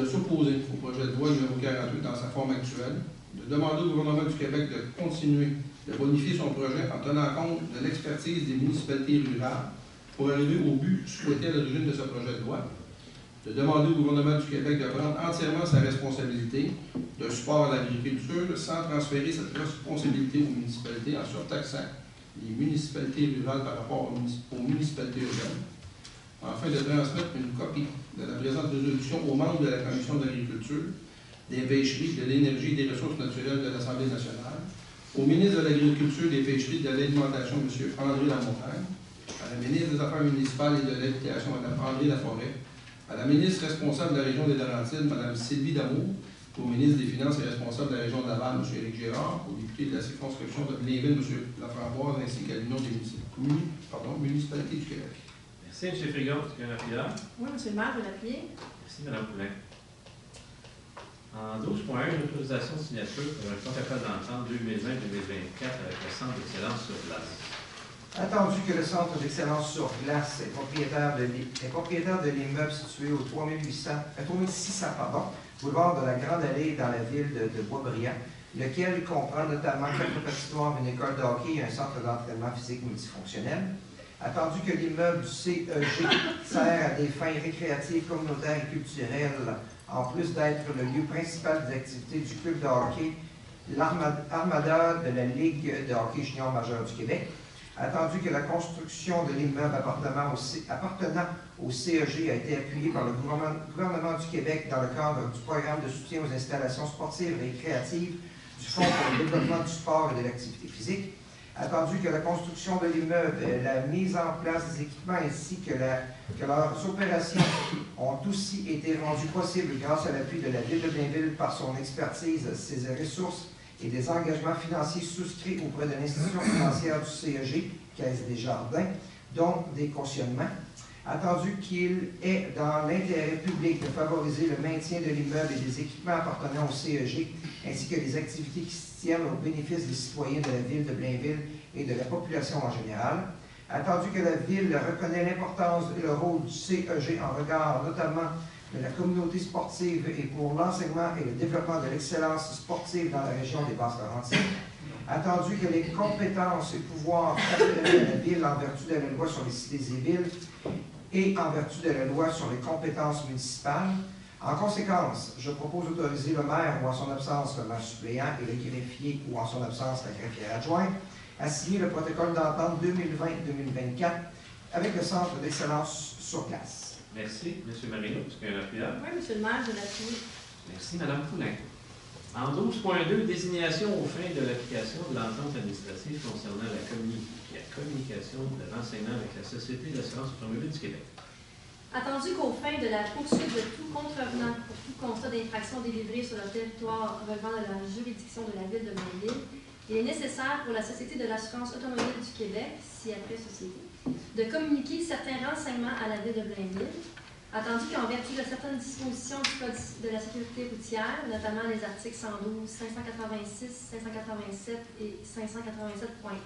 s'opposer au projet de loi numéro 48 dans sa forme actuelle, de demander au gouvernement du Québec de continuer de bonifier son projet en tenant compte de l'expertise des municipalités rurales pour arriver au but souhaité à l'origine de ce projet de loi, de demander au gouvernement du Québec de prendre entièrement sa responsabilité de support à l'agriculture sans transférer cette responsabilité aux municipalités en surtaxant les municipalités rurales par rapport aux municipalités urbaines, afin de transmettre une copie de la présente résolution aux membres de la Commission de l'agriculture, des pêcheries, de l'énergie et des ressources naturelles de l'Assemblée nationale, au ministre de l'Agriculture, des pêcheries et de l'Alimentation, M. André Lamontagne, à la ministre des Affaires municipales et de l'Habitation, Mme André Laforêt, à la ministre responsable de la région des Laurentides, Mme Sylvie Damour, au ministre des Finances et responsable de la région de Laval, M. Éric Gérard, au député de la circonscription de Blainville, M. Laframboise, ainsi qu'à l'Union des municipalités du Québec. Merci, M. Frigon. Est-ce qu'il y a un appuyable? Oui, M. le maire, je vais l'appuyer. Merci, Mme Poulin. En 12.1, une autorisation de signature pour un protocole d'entente 2020-2024 avec le Centre d'excellence sur glace. Attendu que le Centre d'excellence sur glace est propriétaire de l'immeuble situé au 3600 boulevard de la Grande Allée dans la ville de Boisbriand, lequel comprend notamment 4 patinoires, une école de hockey et un centre d'entraînement physique multifonctionnel. Attendu que l'immeuble du CEG sert à des fins récréatives, communautaires et culturelles, en plus d'être le lieu principal des activités du club de hockey, l'Armada de la Ligue de hockey junior majeur du Québec. Attendu que la construction de l'immeuble appartenant au CEG a été appuyée par le gouvernement du Québec dans le cadre du programme de soutien aux installations sportives et récréatives du Fonds pour le développement du sport et de l'activité physique. Attendu que la construction de l'immeuble, la mise en place des équipements ainsi que leurs opérations ont aussi été rendues possibles grâce à l'appui de la Ville de Blainville par son expertise, ses ressources et des engagements financiers souscrits auprès de l'institution financière du CEG, Caisse des Jardins, dont des cautionnements. Attendu qu'il est dans l'intérêt public de favoriser le maintien de l'immeuble et des équipements appartenant au CEG, ainsi que les activités qui se tiennent au bénéfice des citoyens de la Ville de Blainville et de la population en général. Attendu que la Ville reconnaît l'importance et le rôle du CEG en regard notamment de la communauté sportive et pour l'enseignement et le développement de l'excellence sportive dans la région des Basses-Laurentides. Attendu que les compétences et pouvoirs conférés à la Ville en vertu de la loi sur les cités et villes et en vertu de la loi sur les compétences municipales. En conséquence, je propose d'autoriser le maire ou en son absence le maire suppléant et le greffier ou en son absence la greffière adjointe à signer le protocole d'entente 2020-2024 avec le Centre d'excellence sur glace. Merci. M. Marino, est-ce qu'il y a un appuyeur? Oui, M. le maire, je l'appuie. Merci, Mme Poulin. En 12.2, désignation aux fins de l'application de l'entente administrative concernant la communication de renseignements avec la Société d'assurance automobile du Québec. Attendu qu'aux fins de la poursuite de tout contrevenant pour tout constat d'infraction délivré sur le territoire relevant de la juridiction de la Ville de Blainville, il est nécessaire pour la Société de l'assurance automobile du Québec, si après société, de communiquer certains renseignements à la Ville de Blainville, attendu qu'en vertu de certaines dispositions du Code de la sécurité routière, notamment les articles 112, 586, 587 et 587.1,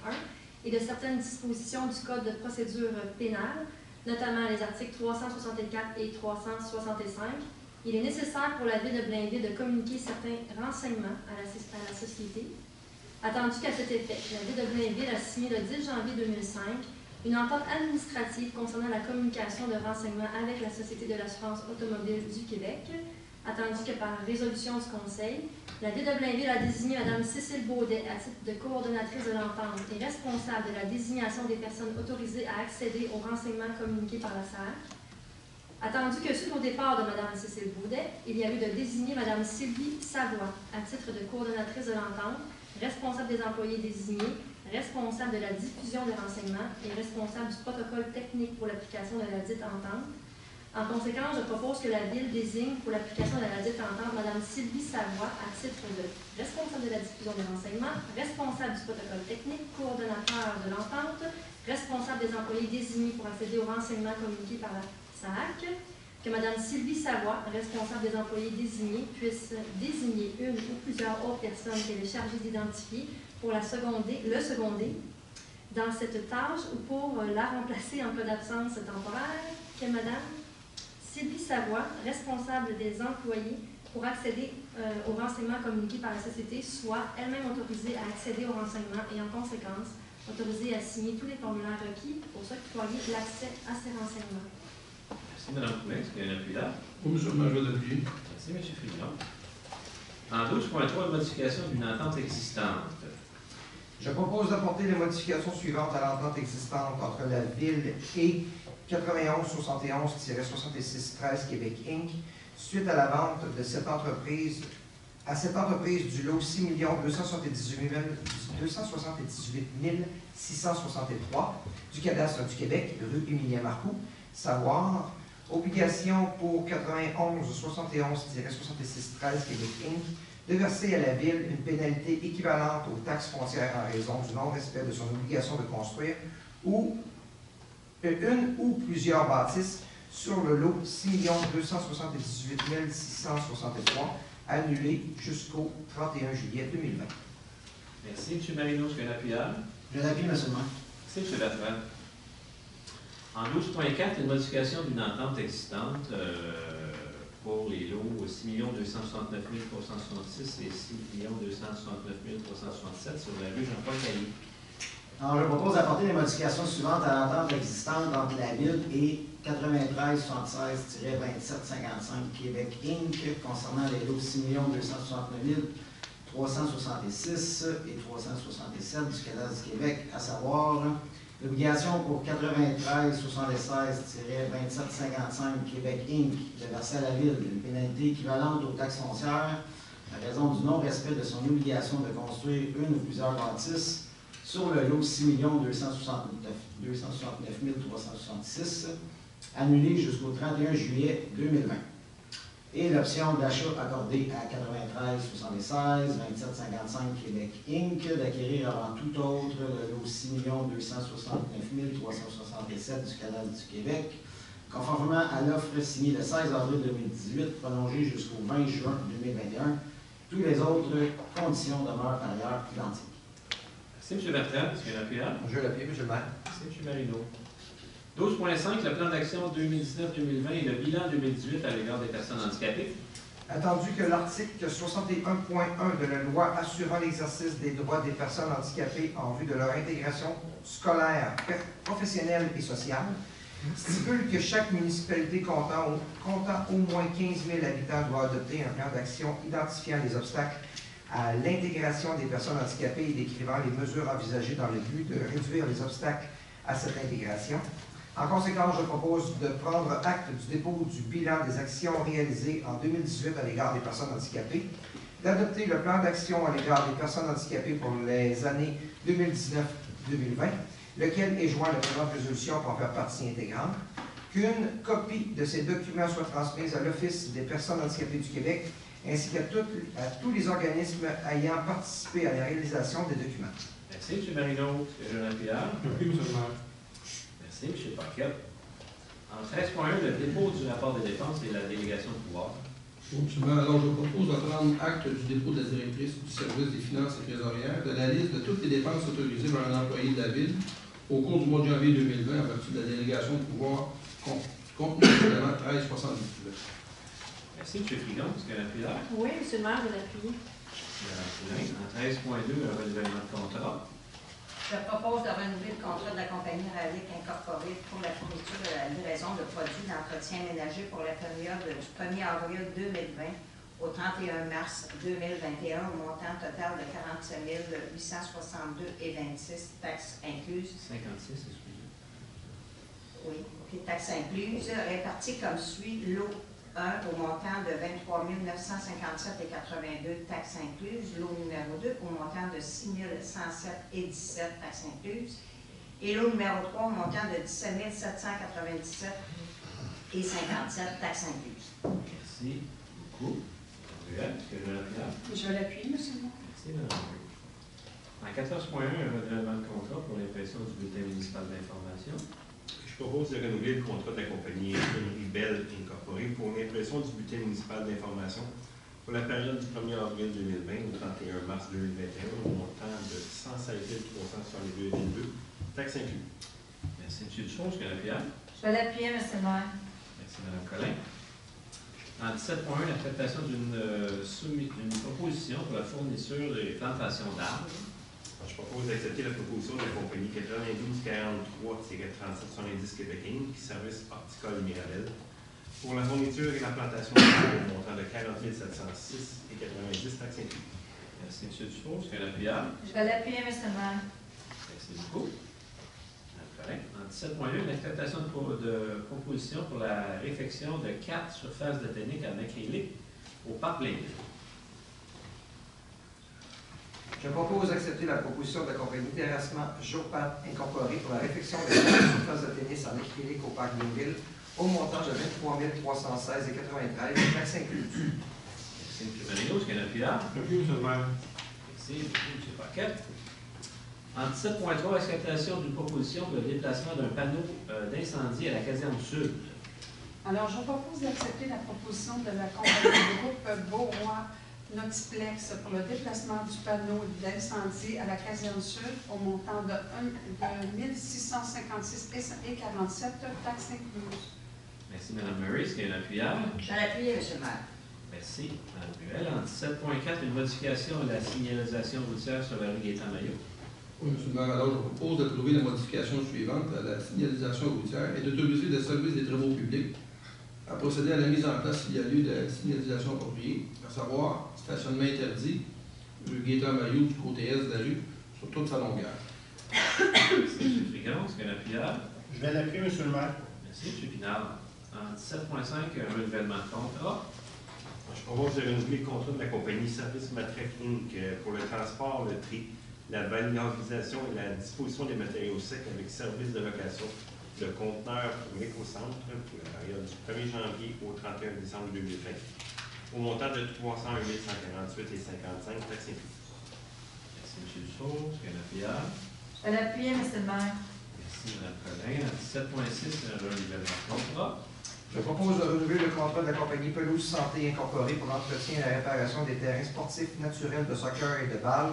et de certaines dispositions du Code de procédure pénale, notamment les articles 364 et 365, il est nécessaire pour la Ville de Blainville de communiquer certains renseignements à la société, attendu qu'à cet effet, la Ville de Blainville a signé le 10 janvier 2005 une entente administrative concernant la communication de renseignements avec la Société de l'assurance automobile du Québec, attendu que par résolution du Conseil, la Ville de Blainville a désigné Mme Cécile Baudet à titre de coordonnatrice de l'entente et responsable de la désignation des personnes autorisées à accéder aux renseignements communiqués par la SAC. Attendu que suite au départ de Mme Cécile Baudet, il y a eu de désigner Mme Sylvie Savoie à titre de coordonnatrice de l'entente, responsable des employés désignés, responsable de la diffusion des renseignements et responsable du protocole technique pour l'application de la dite entente. En conséquence, je propose que la Ville désigne pour l'application de la dite entente Mme Sylvie Savoie à titre de responsable de la diffusion des renseignements, responsable du protocole technique, coordonnateur de l'entente, responsable des employés désignés pour accéder aux renseignements communiqués par la SAC, que Mme Sylvie Savoie, responsable des employés désignés, puisse désigner une ou plusieurs autres personnes qu'elle est chargée d'identifier pour le seconder dans cette tâche ou pour la remplacer en cas d'absence temporaire, que Mme Sylvie Savoie, responsable des employés pour accéder aux renseignements communiqués par la Société, soit elle-même autorisée à accéder aux renseignements et en conséquence autorisée à signer tous les formulaires requis pour s'octroyer l'accès à ces renseignements. Merci, Mme Poulin. Est-ce qu'il y a un appuyeur? Oui, M. le maire, je vais l'appuyer. Merci, M. Frignon. En 12.3, modification d'une entente existante. Je propose d'apporter les modifications suivantes à l'entente existante entre la Ville et 9171-6613 Québec Inc. suite à la vente de cette entreprise du lot 6 278 663 du cadastre du Québec, rue Émilien Marcoux, savoir obligation pour 9171-6613 Québec Inc. de verser à la Ville une pénalité équivalente aux taxes foncières en raison du non-respect de son obligation de construire ou une ou plusieurs bâtisses sur le lot 6 278 663 annulé jusqu'au 31 juillet 2020. Merci. M. Marino, est-ce qu'il y a un appuyable? Je l'appuie, M. le maire. Merci, M. Bertrand. En 12.4, une modification d'une entente existante pour les lots 6 269 366 et 6 269 367 sur la rue Jean-Paul Caillé. Alors, je propose d'apporter les modifications suivantes à l'entente existante entre la Ville et 93-76-2755 Québec Inc. concernant les lots 6 269 366 et 367 du cadastre du Québec, à savoir l'obligation pour 93-76-2755 Québec Inc. de verser à la Ville une pénalité équivalente aux taxes foncières à raison du non-respect de son obligation de construire une ou plusieurs bâtisses sur le lot 6 269 366, annulé jusqu'au 31 juillet 2020. Et l'option d'achat accordée à 93-76-2755 Québec Inc. d'acquérir avant tout autre le lot 6 269 367 du cadastre du Québec, conformément à l'offre signée le 16 avril 2018, prolongée jusqu'au 20 juin 2021. Toutes les autres conditions demeurent par ailleurs identiques. Merci, M. Bertrand. Est-ce qu'il y a un appuyable? Je l'appuie, M. le maire. Merci, M. Marino. 12.5, le plan d'action 2019-2020 et le bilan 2018 à l'égard des personnes handicapées. Attendu que l'article 61.1 de la loi assurant l'exercice des droits des personnes handicapées en vue de leur intégration scolaire, professionnelle et sociale stipule que chaque municipalité comptant au moins 15 000 habitants doit adopter un plan d'action identifiant les obstacles à l'intégration des personnes handicapées et décrivant les mesures envisagées dans le but de réduire les obstacles à cette intégration. En conséquence, je propose de prendre acte du dépôt du bilan des actions réalisées en 2018 à l'égard des personnes handicapées, d'adopter le plan d'action à l'égard des personnes handicapées pour les années 2019-2020, lequel est joint à la présente résolution pour en faire partie intégrante, qu'une copie de ces documents soit transmise à l'Office des personnes handicapées du Québec, ainsi qu'à tous les organismes ayant participé à la réalisation des documents. Merci, M. Marino. Est-ce que j'ai un appuyable? Oui, M. le maire. Merci, M. Paquette. En 13.1, le dépôt du rapport des dépenses et la délégation de pouvoir. Alors, je propose de prendre acte du dépôt de la directrice du service des finances et trésorières de la liste de toutes les dépenses autorisées par un employé de la Ville au cours du mois de janvier 2020 en vertu de la délégation de pouvoir contenue dans le règlement 1378. Merci, M. Frigon. Est-ce qu'il y a un appuyable? Oui, M. le maire, je l'appuie. En 13.2, un renouvellement de contrat. Je propose de renouveler le contrat de la compagnie Ralic Incorporée pour la fourniture de la livraison de produits d'entretien ménager pour la période du 1er avril 2020 au 31 mars 2021 au montant total de 47 862,26 taxes incluses. 56, excusez. Oui, OK, taxes incluses, réparties comme suit. Lot 1 au montant de 23 957,82 taxes incluses. Lot numéro 2 au montant de 6 107,17 taxes incluses. Et lot numéro 3 au montant de 17 797,57 taxes incluses. Merci beaucoup. Est-ce que je l'appuyable? Je l'appuie, M. le maire. Merci, Mme. En 14.1, un renouvellement de contrat pour l'impression du bulletin municipal d'information. Je propose de renouveler le contrat de la compagnie Bell Incorporée pour l'impression du bulletin municipal d'information pour la période du 1er avril 2020 au 31 mars 2021 au montant de 116 362,2 taxes incluses. Merci, M. Duchon. Est-ce qu'il y a un appuyable? Je vais l'appuyer, M. le maire. Merci, Mme Collin. En 17.1, l'acceptation d'une proposition pour la fourniture des plantations d'arbres. Je propose d'accepter la proposition de la compagnie 9243-3770 Québec Inc., service horticole Mirabel, pour la fourniture et la plantation d'arbres au montant de 40 706 et 90 taxes incluses. Merci, M. Dufault. Est-ce qu'il y a un appuyable? Je vais l'appuyer, M. le maire. Merci beaucoup. En 17.1, l'acceptation de proposition pour la réfection de 4 surfaces de tennis en acrylique au Parc Blainville. Je propose d'accepter la proposition de la compagnie Terrassement Jopat Incorporée pour la réfection de 4 surfaces de tennis en acrylique au Parc Blainville au montant de 23 316,93 taxes incluses. Merci, M. Marino. Est-ce qu'il y a un appuyable? Oui, M. le maire. Merci, M. Paquette. En 17.3, acceptation d'une proposition pour le déplacement d'un panneau d'incendie à la caserne sud. Alors, je vous propose d'accepter la proposition de la compagnie groupe Beauroi Notiplex pour le déplacement du panneau d'incendie à la caserne sud au montant de 1656,47 taxes incluses. Merci, Mme Murray. Est-ce qu'il y a un appuyeur? Je l'appuie, M. le maire. Merci, Mme Ruel. En 17.4, une modification de la signalisation routière sur la rue Gaétan-Maillot. Oui, M. le maire, alors je propose d'approuver la modification suivante à la signalisation routière et d'autoriser le service des travaux publics à procéder à la mise en place, s'il y a lieu, de la signalisation appropriée, à savoir stationnement interdit, rue Gaétan-Maillot du côté est de la rue, sur toute sa longueur. Merci, M. Frigon. Est-ce qu'il y a un appuyeur? Je vais l'appuyer, M. le maire. Merci, M. Pinard. En 17.5, un renouvellement de contrat. Je propose de renouveler le contrat de la compagnie Service Matrec Inc. pour le transport, le tri, la valorisation et la disposition des matériaux secs avec service de location de conteneurs pour l'écocentre pour la période du 1er janvier au 31 décembre 2020 au montant de 301 148,55 taxes incluses. Merci, M. Dufault. Est-ce qu'il y a un appuyeur? Je vais l'appuyer, M. le maire. Merci, Mme Collin. En 17.6, un renouvellement de contrat. Je propose de renouveler le contrat de la compagnie Pelouse Santé Incorporée pour l'entretien et la réparation des terrains sportifs naturels de soccer et de balle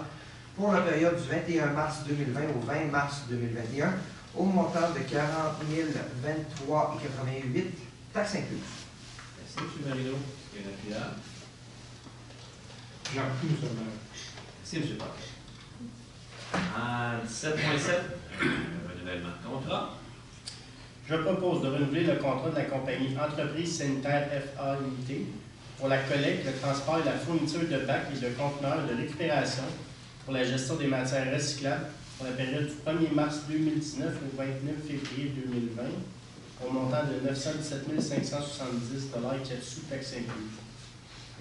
pour la période du 21 mars 2020 au 20 mars 2021 au montant de 40 023,88 taxes incluses. Merci, M. Marino. Est-ce qu'il y a un appuyeur? J'appuie, M. le maire. Merci, M. Parker. En 17.7, un renouvellement de contrat. Je propose de renouveler le contrat de la compagnie Entreprise Sanitaire FA Limitée pour la collecte, le transport et la fourniture de bacs et de conteneurs de récupération pour la gestion des matières recyclables pour la période du 1er mars 2019 au 29 février 2020 au montant de 917 570 qui est sous taxe incluse.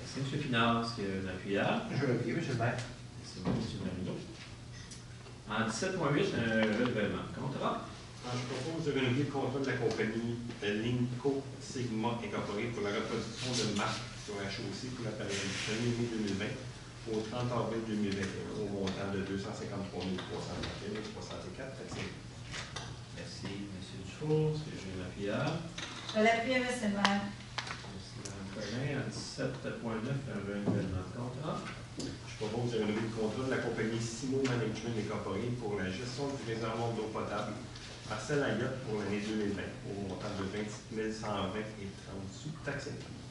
Merci, M. Pinard. Est-ce qu'il y a un appuyeur? Je l'appuie, M. le maire. Merci beaucoup, M. Marino. En 17.8, un renouvellement de contrat. Je propose de renouveler le contrat de la compagnie Linco Sigma Incorporée pour la reproduction de marques sur la chaussée pour la période du 1er mai 2020 au 30 avril 2021 au montant de 253 364 taxes incluses. Merci, M. Dufour. Est-ce que j'ai un appuyeur? Je vais l'appuyer, M. le maire. Merci, Mme Collin. En 17.9, un renouvellement de contrat. Je propose de renouveler le contrat de la compagnie Simo Management Incorporée pour la gestion du réservoir d'eau potable Marcel Ayotte pour l'année 2020 au montant de 26 120 et 30 sous taxes incluses.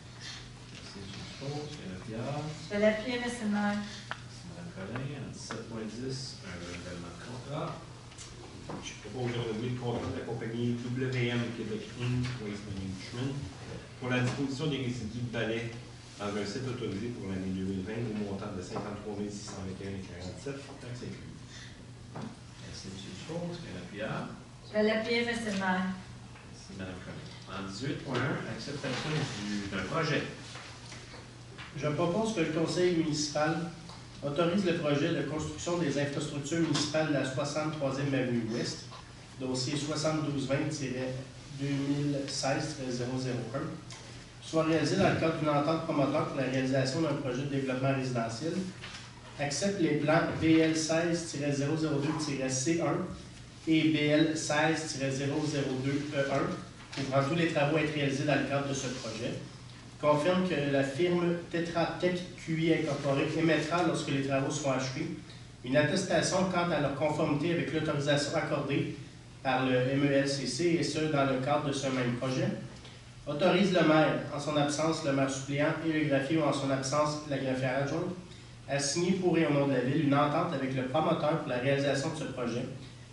Merci, M. Dufour. Est-ce qu'il y a un appuyeur? Je vais l'appuyer, M. le maire. Merci, Mme Collin. En 17.10, un renouvellement de contrat. Je propose de renouveler le contrat de la compagnie WM Québec Inc. Waste Management pour la disposition des résidus de balais dans un site autorisé pour l'année 2020 au montant de 53 621,47 taxes incluses. Merci, M. Dufour. Est-ce qu'il y a un appuyeur? Je vais l'appuyer, M. le maire. Merci, Mme Collin. En 18.1, acceptation d'un projet. Je propose que le conseil municipal autorise le projet de construction des infrastructures municipales de la 63e Avenue Ouest, dossier 7220-2016-001, soit réalisé dans le cadre d'une entente promoteur pour la réalisation d'un projet de développement résidentiel, accepte les plans BL 16-002-C1 et BL 16-002E1, couvrant tous les travaux à être réalisés dans le cadre de ce projet, confirme que la firme Tetra Tech QI Incorporée émettra, lorsque les travaux seront achevés, une attestation quant à leur conformité avec l'autorisation accordée par le MELCC, et ce, dans le cadre de ce même projet. Autorise le maire, en son absence le maire suppléant et le greffier, ou en son absence la greffière adjointe, à signer pour et au nom de la Ville une entente avec le promoteur pour la réalisation de ce projet,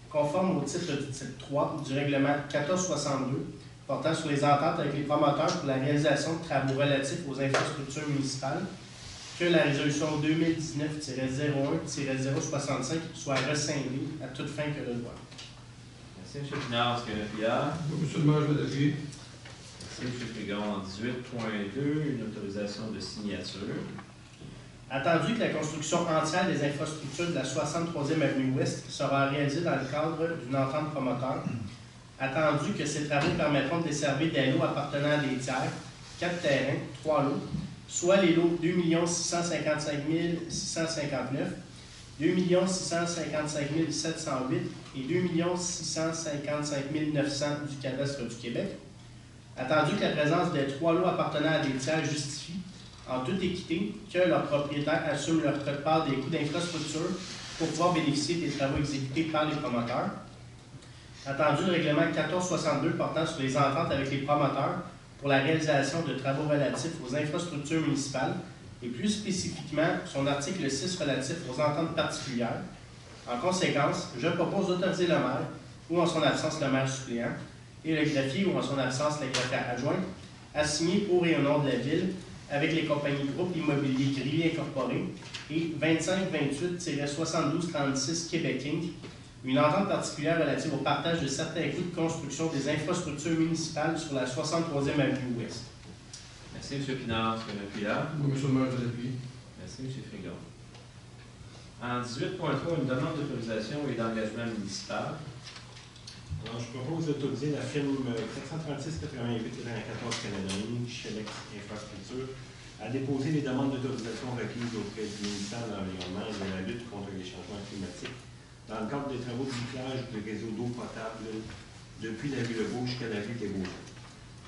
conforme au titre du titre 3 du règlement 1462, portant sur les ententes avec les promoteurs pour la réalisation de travaux relatifs aux infrastructures municipales, que la résolution 2019-01-065 soit rescindée à toute fin que le droit. Merci, M. Pinard. Est-ce qu'il y a un appuyeur? Oui, M. le maire, je vais l'appuyer. Merci, M. Frigon. En 18.2, une autorisation de signature. Attendu que la construction entière des infrastructures de la 63e Avenue Ouest sera réalisée dans le cadre d'une entente promoteur, attendu que ces travaux permettront de desservir des lots appartenant à des tiers, 4 terrains, 3 lots, soit les lots 2 655 659, 2 655 708 et 2 655 900 du cadastre du Québec, Attendu que la présence de 3 lots appartenant à des tiers justifie, en toute équité, que leurs propriétaires assument leur quote-part des coûts d'infrastructure pour pouvoir bénéficier des travaux exécutés par les promoteurs. Attendu le règlement 1462 portant sur les ententes avec les promoteurs pour la réalisation de travaux relatifs aux infrastructures municipales et plus spécifiquement son article 6 relatif aux ententes particulières. En conséquence, je propose d'autoriser le maire, ou en son absence le maire suppléant, et le greffier, ou en son absence le greffier adjoint, à signer pour et au nom de la Ville avec les compagnies Groupe Immobilier Grilly Incorporé et 2528-7236 Québec Inc. une entente particulière relative au partage de certains coûts de construction des infrastructures municipales sur la 63e avenue Ouest. Merci, M. Pinard. Est-ce qu'il y a un appuyable? Oui, M. le maire, je l'appuie. Merci, M. Frigon. En 18.3, une demande d'autorisation et d'engagement municipal. Alors, je propose d'autoriser la firme 436-88-14 Canada Inc. Chelex Infrastructure à déposer les demandes d'autorisation requises auprès du ministère de l'Environnement et de la lutte contre les changements climatiques dans le cadre des travaux de bouclage du réseau d'eau potable depuis la ville de Beau jusqu'à la ville des Beaujolais.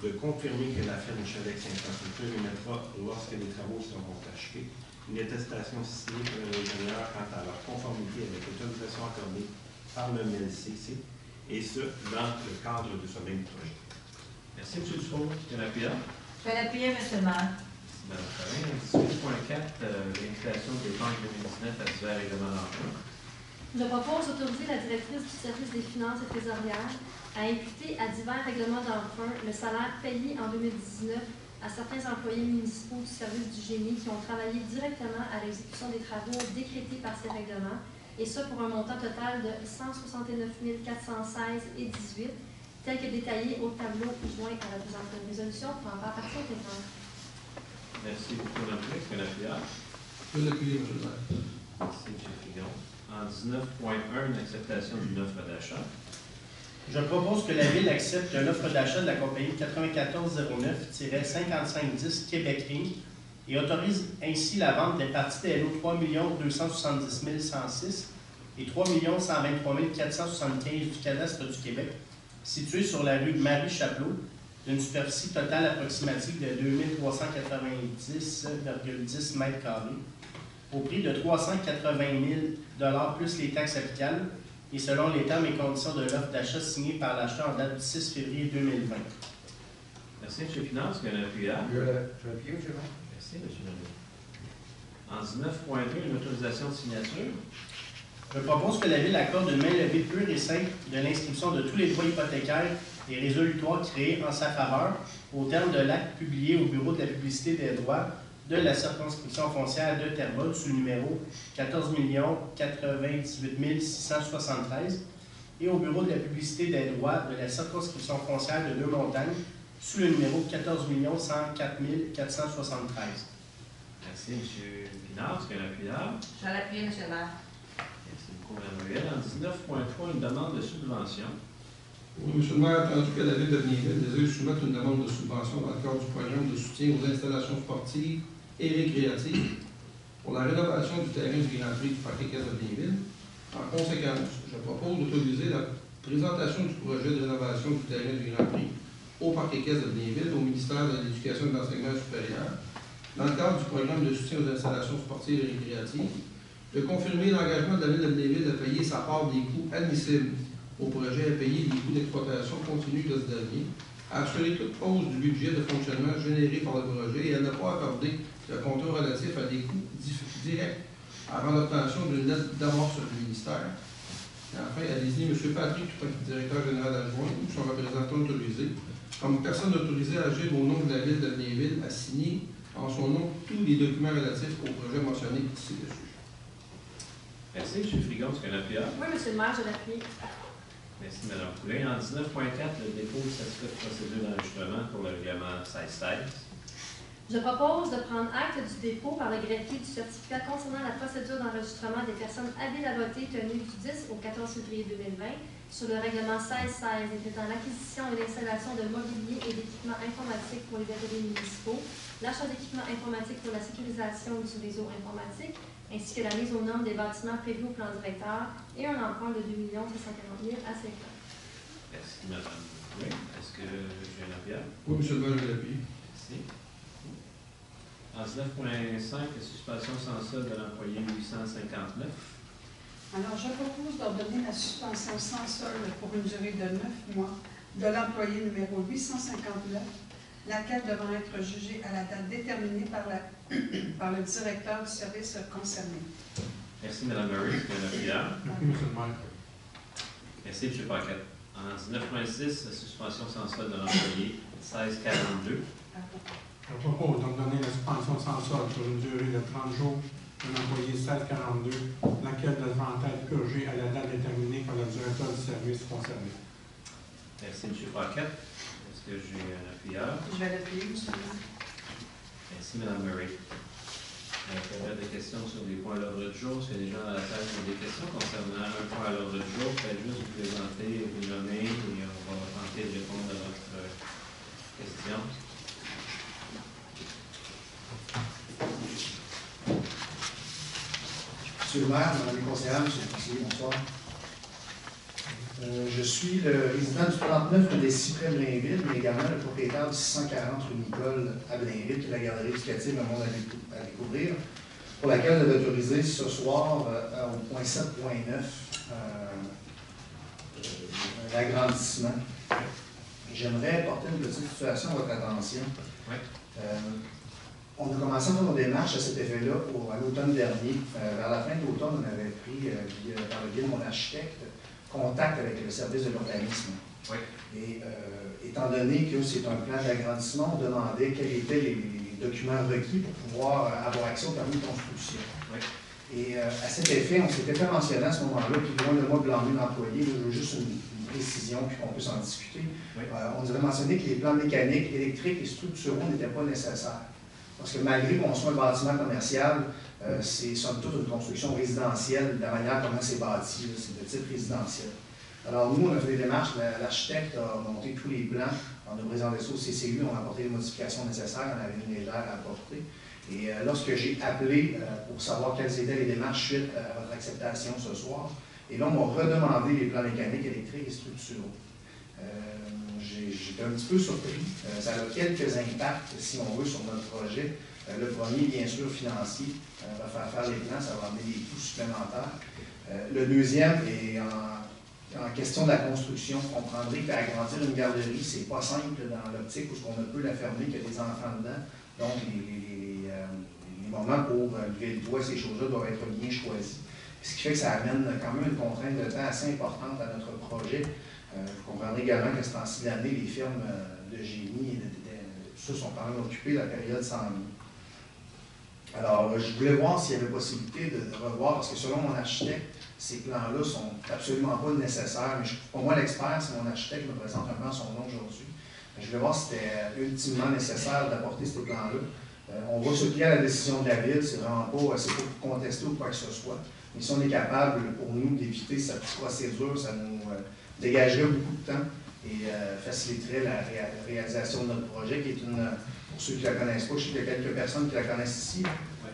De confirmer que la firme Chelex Infrastructure émettra, lorsque les travaux seront achevés, une attestation signée par l'ingénieur quant à leur conformité avec l'autorisation accordée par le MLCC, et ce, dans le cadre de ce même projet. Merci, M. Dufault. Est-ce qu'il y a un appuyant? Je vais l'appuyer, M. le maire. Mme Perrin. 18.4, l'invitation des dépenses 2019 à divers règlements d'emprunt. Je propose d'autoriser la directrice du service des finances et trésorières à imputer à divers règlements d'emprunt le salaire payé en 2019 à certains employés municipaux du service du génie qui ont travaillé directement à l'exécution des travaux décrétés par ces règlements, et ça pour un montant total de 169 416,18 tel que détaillé au tableau joint à la présente résolution pour en faire partie au témoin. Merci beaucoup, Mme Perrin. Est-ce qu'il y a un appuyant? Je vais l'appuyer, M. le maire. Merci, M. Frigon. En 19.1, une acceptation d'une offre d'achat. Je propose que la Ville accepte l'offre d'achat de la compagnie 9409-5510 Québec Inc. et autorise ainsi la vente des parties des lots 3 270 106 et 3 123 475 du cadastre du Québec, situés sur la rue Marie-Chapelot, d'une superficie totale approximative de 2390,10 mètres carrés, au prix de 380 000 plus les taxes applicables, et selon les termes et conditions de l'offre d'achat signée par l'acheteur en date du 6 février 2020. Merci, M. Finance. Est-ce qu'il y a un appuyant? Je vais l'appuyer, M. le maire. Merci, M. Lemay. En 19.2, une autorisation de signature. Je propose que la Ville accorde une main levée pure et simple de l'inscription de tous les droits hypothécaires et résolutoires créés en sa faveur au terme de l'acte publié au Bureau de la publicité des droits de la circonscription foncière de Terrebonne sous le numéro 14 098 673 et au Bureau de la publicité des droits de la circonscription foncière de Deux-Montagnes sous le numéro 14 104 473. Merci, M. Pinard. Est-ce qu'il y a un appuyant? Je vais l'appuyer, M. le maire. Merci beaucoup, Mme Ruel. En 19.3, une demande de subvention. Oui, M. le maire, attendu que la Ville de Blainville désire soumettre une demande de subvention dans le cadre du programme de soutien aux installations sportives et récréatives pour la rénovation du terrain du Grand Prix du Parc équestre de Blainville. En conséquence, je propose d'autoriser la présentation du projet de rénovation du terrain du Grand Prix au Parc équestre de Blainville au ministère de l'Éducation et de l'Enseignement supérieur dans le cadre du programme de soutien aux installations sportives et récréatives, de confirmer l'engagement de la Ville de Blainville de payer sa part des coûts admissibles au projet à payer les coûts d'exploitation continue de ce dernier, à assurer toute hausse du budget de fonctionnement généré par le projet et à ne pas accorder le contrôle relatif à des coûts directs avant l'obtention d'une lettre d'amorce du ministère. Et enfin, à désigner M. Patrick, directeur général adjoint, ou son représentant autorisé, comme personne autorisée à agir au nom de la Ville de Blainville, à signer en son nom tous les documents relatifs au projet mentionné ci-dessus. Merci, M. Frigon. Est-ce qu'il y a un appuyant? Oui, M. le maire, je l'appuie. Merci, Mme Poulin. En 19.4, le dépôt de certificat de procédure d'enregistrement pour le règlement 1616. Je propose de prendre acte du dépôt par le greffier du certificat concernant la procédure d'enregistrement des personnes habiles à voter tenue du 10 au 14 février 2020 sur le règlement 1616 étant l'acquisition et l'installation de mobilier et d'équipements informatiques pour les ateliers municipaux, l'achat d'équipements informatiques pour la sécurisation du réseau informatique, ainsi que la mise aux normes des bâtiments prévus au plan directeur et un emprunt de 2 740 000 à 5 ans. Merci, Mme Poulin. Est-ce que j'ai un appel? Oui, M. le maire, je vais l'appuyer. Merci. En 19.5, la suspension sans solde de l'employé 859. Alors, je propose d'ordonner la suspension sans solde pour une durée de 9 mois de l'employé numéro 859, laquelle devant être jugée à la date déterminée par le directeur du service concerné. Merci, Mme Murray. Est-ce qu'il y a un appuyant? Merci, M. le maire. Merci, M. Paquette. En 19.6, la suspension sans solde de l'employé 1642. Je propose d'ordonner la suspension sans solde pour une durée de 30 jours de l'employé 1642, laquelle devra être purgée à la date déterminée par le directeur du service concerné. Merci, M. Paquette. Est-ce que j'ai un appuyeur? Je vais l'appuyer, M. le maire. Merci, Mme Murray. Période de questions sur les points à l'ordre du jour. Si les gens à la salle ont des questions concernant un point à l'ordre du jour, faites juste vous présenter, vous nommer et on va tenter de répondre à votre question. Monsieur le maire, Madame les conseillères, Monsieur le conseiller, bonsoir. Je suis le résident du 39 rue des Cyprès Blainville, mais également le propriétaire du 640 rue Nicole à Blainville, qui est la galerie éducative Le Monde à découvrir, pour laquelle je vais autoriser ce soir au point 7.9 l'agrandissement. J'aimerais porter une petite situation à votre attention. Oui. On a commencé à faire nos démarches à cet effet-là à l'automne dernier. Vers la fin de l'automne, on avait pris, par le biais de mon architecte, contact avec le service de l'urbanisme. Oui. Et étant donné que c'est un plan d'agrandissement, on demandait quels étaient les documents requis pour pouvoir avoir accès au permis de construction. Oui. Et à cet effet, on s'était fait mentionner à ce moment-là, puis loin de moi blâmer l'employé, je veux juste une précision puis qu'on puisse en discuter. Oui. On nous avait mentionné que les plans mécaniques, électriques et structuraux n'étaient pas nécessaires. Parce que malgré qu'on soit un bâtiment commercial, c'est somme toute une construction résidentielle de la manière comment c'est bâti, c'est de type résidentiel. Alors nous, on a fait des démarches, l'architecte a monté tous les plans, on a présenté ça au CCU, on a apporté les modifications nécessaires, on avait une légère à apporter. Et lorsque j'ai appelé pour savoir quelles étaient les démarches suite à votre acceptation ce soir, et là, on m'a redemandé les plans mécaniques, électriques et structuraux. J'étais un petit peu surpris. Ça a quelques impacts, si on veut, sur notre projet. Le premier, bien sûr, financier, va faire les plans, ça va amener des coûts supplémentaires. Le deuxième est en question de la construction. On comprendrait qu'agrandir une garderie, c'est pas simple dans l'optique où on ne peut la fermer, qu'il y a des enfants dedans. Donc, les moments pour lever le toit, ces choses-là doivent être bien choisis. Ce qui fait que ça amène quand même une contrainte de temps assez importante à notre projet. Vous comprendrez également que ce temps-ci de l'année, les firmes de génie et tout ça sont quand même occupées, la période s'en vient. Alors, je voulais voir s'il y avait possibilité de revoir, parce que selon mon architecte, ces plans-là ne sont absolument pas nécessaires. Mais je ne suis pas moi l'expert, c'est mon architecte qui me présente un plan son nom aujourd'hui. Je voulais voir si c'était ultimement nécessaire d'apporter ces plans-là. On va se plier à la décision de la Ville, c'est vraiment pas, c'est pas pour contester ou quoi que ce soit. Mais si on est capable, pour nous, d'éviter cette procédure, ça nous dégagerait beaucoup de temps et faciliterait la réalisation de notre projet, qui est une, pour ceux qui ne la connaissent pas, je sais qu'il y a quelques personnes qui la connaissent ici,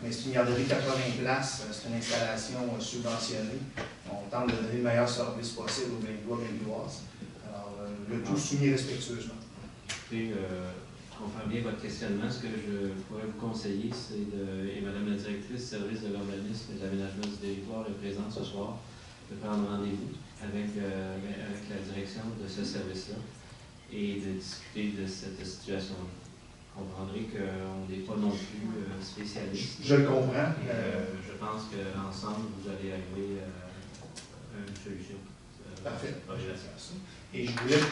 mais c'est une garderie 80 places, c'est une installation subventionnée. On tente de donner le meilleur service possible aux Blainvillois et Blainvilloises. Alors, le tout soumis respectueusement. Écoutez, je comprends bien votre questionnement. Ce que je pourrais vous conseiller, c'est et Mme la directrice du service de l'urbanisme et de l'aménagement du territoire est présente ce soir, de prendre rendez-vous avec la direction de ce service-là et de discuter de cette situation-là. Vous comprendrez qu'on n'est pas non plus spécialiste. Je le comprends. Je pense qu'ensemble, vous allez arriver à une solution. Parfait. Et je voulais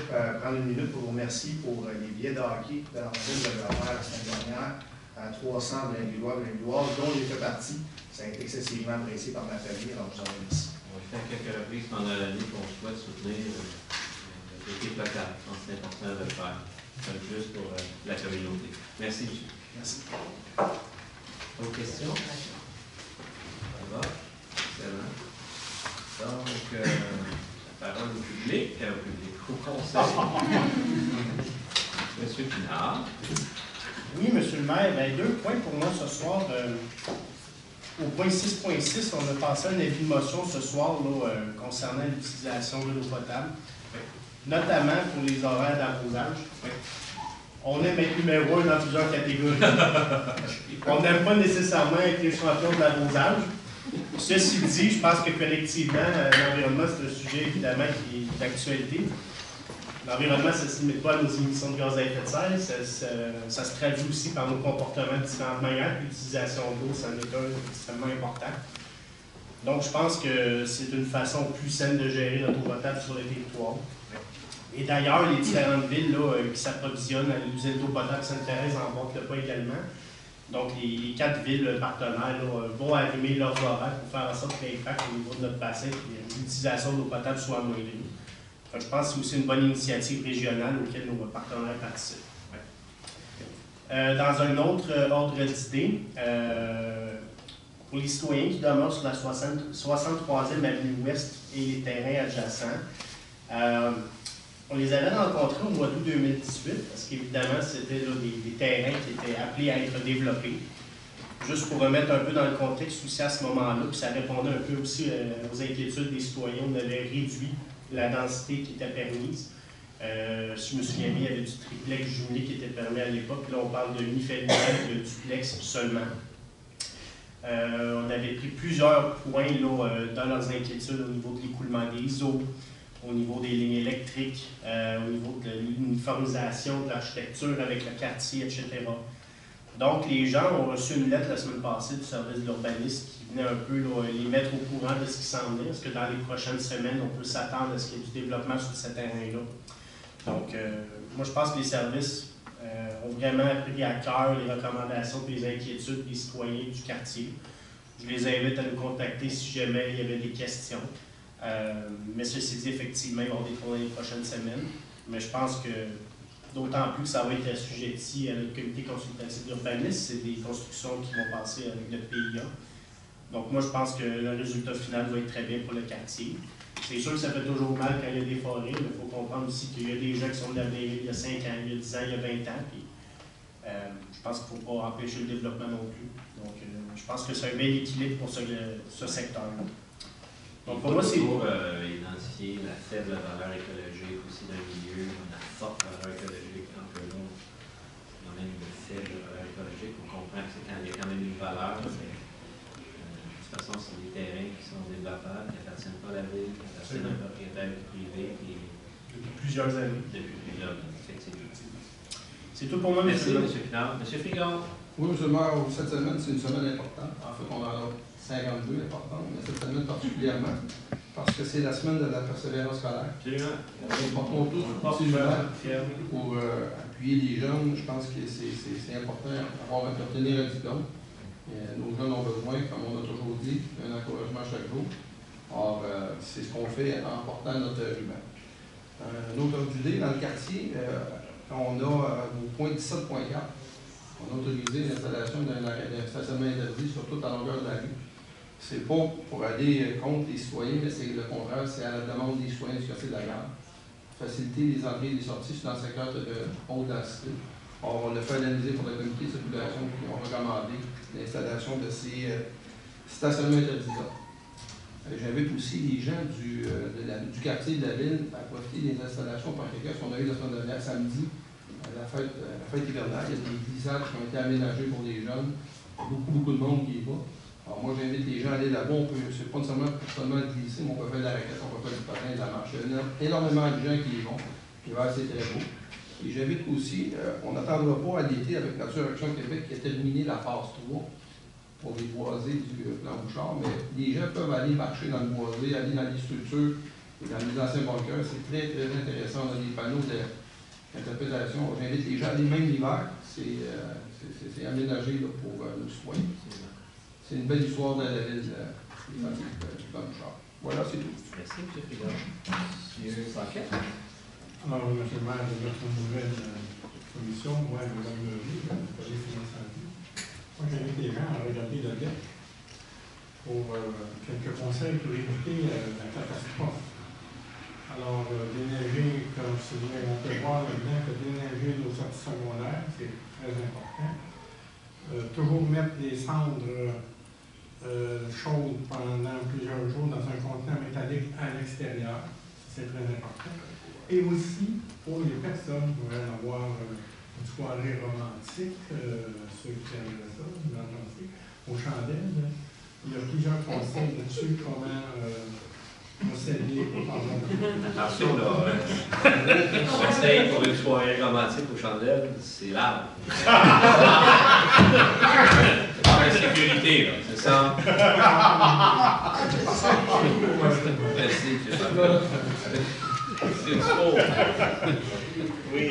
prendre une minute pour vous remercier pour les billets de hockey de l'entreprise de Bernard la semaine dernière à 300 Blainvillois, dont j'ai fait partie. Ça a été excessivement apprécié par ma famille, alors je vous en remercie. On va faire quelques reprises pendant l'année qu'on souhaite soutenir l'équipe locale. Je pense que c'est important de le faire. Juste pour la communauté. Merci, M. Merci. Autre question? Ça va? Excellent. Donc, la parole au public, au conseil. Monsieur Pinard. Oui, Monsieur le maire, bien, 2 points pour moi ce soir. Au point 6.6, on a passé un avis de motion ce soir là, concernant l'utilisation de l'eau potable. notamment pour les horaires d'arrosage. On aime être numéro 1 dans plusieurs catégories. On n'aime pas nécessairement être les champions de l'arrosage. Ceci dit, je pense que collectivement, l'environnement, c'est un sujet évidemment qui est d'actualité. L'environnement, ça ne se limite pas à nos émissions de gaz à effet de serre, ça se traduit aussi par nos comportements de différentes manières. L'utilisation d'eau, c'en est un extrêmement important. Donc, je pense que c'est une façon plus saine de gérer notre eau potable sur le territoire. Et d'ailleurs, les différentes villes là, qui s'approvisionnent à l'usine d'eau potable Sainte-Thérèse en emportent le pas également. Donc, les 4 villes partenaires là, vont arrimer leurs horaires pour faire en sorte que l'impact au niveau de notre bassin et l'utilisation d'eau potable soit amoindrie. Je pense que c'est aussi une bonne initiative régionale auquel nos partenaires participent. Dans un autre ordre d'idée, pour les citoyens qui demeurent sur la 63e avenue Ouest et les terrains adjacents, on les avait rencontrés au mois d'août 2018, parce qu'évidemment, c'était des terrains qui étaient appelés à être développés. Juste pour remettre un peu dans le contexte aussi à ce moment-là, puis ça répondait un peu aussi aux inquiétudes des citoyens, on avait réduit la densité qui était permise. Si je me souviens bien, il y avait du triplex jumelé qui était permis à l'époque, là on parle de unifamilial et de duplex seulement. On avait pris plusieurs points là, dans leurs inquiétudes au niveau de l'écoulement des eaux, au niveau des lignes électriques, au niveau de l'uniformisation de l'architecture avec le quartier, etc. Donc, les gens ont reçu une lettre la semaine passée du service de l'urbanisme qui venait un peu là, les mettre au courant de ce qui s'en venait. Est-ce que dans les prochaines semaines, on peut s'attendre à ce qu'il y ait du développement sur ce terrain-là? Donc, moi, je pense que les services ont vraiment pris à cœur les recommandations et les inquiétudes des citoyens du quartier. Je les invite à nous contacter si jamais il y avait des questions. Mais ceci dit, effectivement, ils vont des travaux dans les prochaines semaines. Mais je pense que, d'autant plus que ça va être assujetti à notre comité consultatif d'urbanisme, c'est des constructions qui vont passer avec le PIA. Donc moi, je pense que le résultat final va être très bien pour le quartier. C'est sûr que ça fait toujours mal quand il y a des forêts, mais il faut comprendre aussi qu'il y a des gens qui sont de la mairie il y a 5 ans, il y a 10 ans, il y a 20 ans. Puis, je pense qu'il ne faut pas empêcher le développement non plus. Donc je pense que c'est un bel équilibre pour ce secteur-là. Donc pour moi, c'est toujours identifier la faible valeur écologique aussi d'un milieu, la forte valeur écologique, donc là, il y a même une faible valeur écologique. On comprend qu'il y a quand même une valeur, mais de toute façon, c'est des terrains qui sont développables, qui n'appartiennent pas à la ville, qui appartiennent à un propriétaire privé. Depuis plusieurs années. Depuis plusieurs années, effectivement. C'est tout pour moi, merci, M. Pinard. M. Frigon. Oui, M. le maire, cette semaine, c'est une semaine importante. En fait, on en a 52 importantes, mais cette semaine particulièrement, parce que c'est la semaine de la persévérance scolaire. Absolument. Nous portons tous petit pour appuyer les jeunes. Je pense que c'est important d'obtenir un diplôme. Nos jeunes ont besoin, comme on a toujours dit, d'un encouragement chaque jour. Or, c'est ce qu'on fait en portant notre ruban. Un autre idée, dans le quartier, on a au point 17.4. On a autorisé l'installation d'un stationnement interdit sur toute la longueur de la rue. C'est pas pour aller contre les citoyens, mais c'est le contraire, c'est à la demande des citoyens du quartier de la Gare. Faciliter les entrées et les sorties dans le secteur de haute densité. Or, on l'a fait analyser pour le comité de circulation qui ont recommandé l'installation de ces stationnements interdits-là. J'invite aussi les gens du quartier de la ville à profiter des installations parquet qu'on a eues la semaine dernière, samedi, la fête hivernale. Il y a des glissages qui ont été aménagés pour les jeunes. Beaucoup de monde qui y va. Alors moi, j'invite les gens à aller là-bas. C'est pas seulement glisser, mais on peut faire de la raquette, on peut faire du patin, de la marche. Il y a énormément de gens qui y vont. Qui va être très beau. Et j'invite aussi, on n'attendra pas à l'été avec Nature Action Québec qui a terminé la phase 3 pour les boisés du plan Bouchard, mais les gens peuvent aller marcher dans le boisé, aller dans les structures, dans les anciens bunkers. C'est très intéressant. On a des panneaux d'interprétation. J'invite les gens à aller même l'hiver. C'est aménagé là, pour nos citoyens. C'est une belle histoire de la ville du plan Bouchard. Voilà, c'est tout. Merci, M. Frigon. M. Paquet. Alors, M. le maire de notre nouvelle commission, moi, Mme Leroux, le projet financier. Moi, j'invite les gens à regarder le deck pour quelques conseils pour éviter la catastrophe. Alors, déneiger, comme on peut voir là-dedans, que déneiger nos sorties secondaires, c'est très important. Toujours mettre des cendres chaudes pendant plusieurs jours dans un contenant métallique à l'extérieur, c'est très important. Et aussi, pour les personnes qui veulent avoir une soirée romantique, ceux qui aimeraient ça, aux chandelles, il y a plusieurs conseils là-dessus, comment procéder. Attention là, conseil pour une soirée romantique aux chandelles, c'est large. La sécurité, là, c'est ça? Merci, c'est trop. Oui,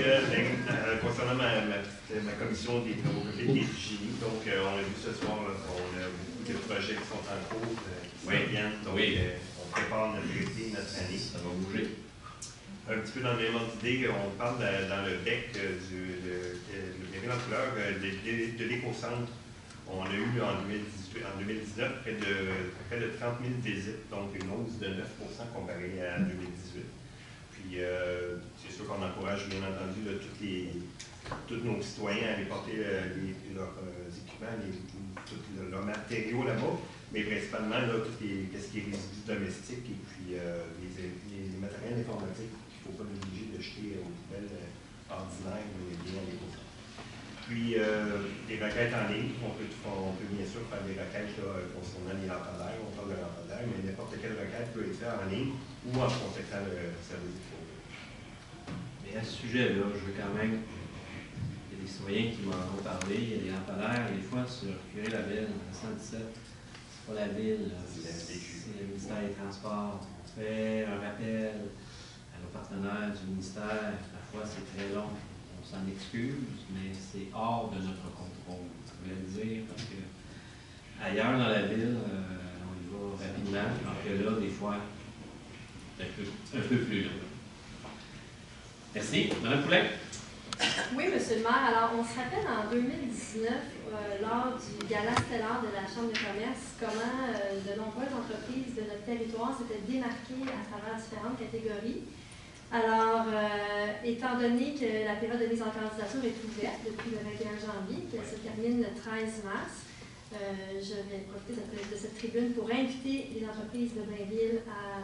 concernant ma commission des travaux publics et du génie, donc on a vu ce soir qu'on a beaucoup de projets qui sont en cours, qui viennent, donc on prépare notre été, notre année. Ça va bouger. Un petit peu dans le même ordre d'idée, on parle dans le BEC le en couleur de l'éco-centre. On a eu en 2019 près de 30 000 visites, donc une hausse de 9% comparé à 2018. Puis c'est sûr qu'on encourage bien entendu là, tous nos citoyens à aller porter leurs équipements, tous leurs matériaux là-bas, mais principalement là, tout ce qui est résidus domestiques et puis les matériels informatiques qu'il ne faut pas négliger de jeter aux poubelles ordinaires, mais bien à l'éco-centre. Puis, des requêtes en ligne, on peut bien sûr faire des requêtes là, concernant les lampadaires, on parle de lampadaires, mais n'importe quelle requête peut être faite en ligne ou en contactant le service du forum. Mais à ce sujet-là, je veux quand même, il y a des citoyens qui m'en ont parlé, il y a des lampadaires, des fois sur Curie-la-Ville, en 117, c'est pas la ville, c'est le ministère des Transports. On fait un rappel à nos partenaires du ministère, parfois c'est très long. On s'en excuse, mais c'est hors de notre contrôle. Je voulais le dire parce que ailleurs dans la ville, on y va rapidement, alors que là, des fois, c'est un peu plus long. Merci. Mme Poulet. Oui, M. le maire. Alors, on se rappelle en 2019, lors du gala stellaire de la Chambre de commerce, comment de nombreuses entreprises de notre territoire s'étaient démarquées à travers différentes catégories. Alors, étant donné que la période de mise en candidature est ouverte depuis le 21 janvier, qu'elle se termine le 13 mars, je vais profiter de cette tribune pour inviter les entreprises de Blainville à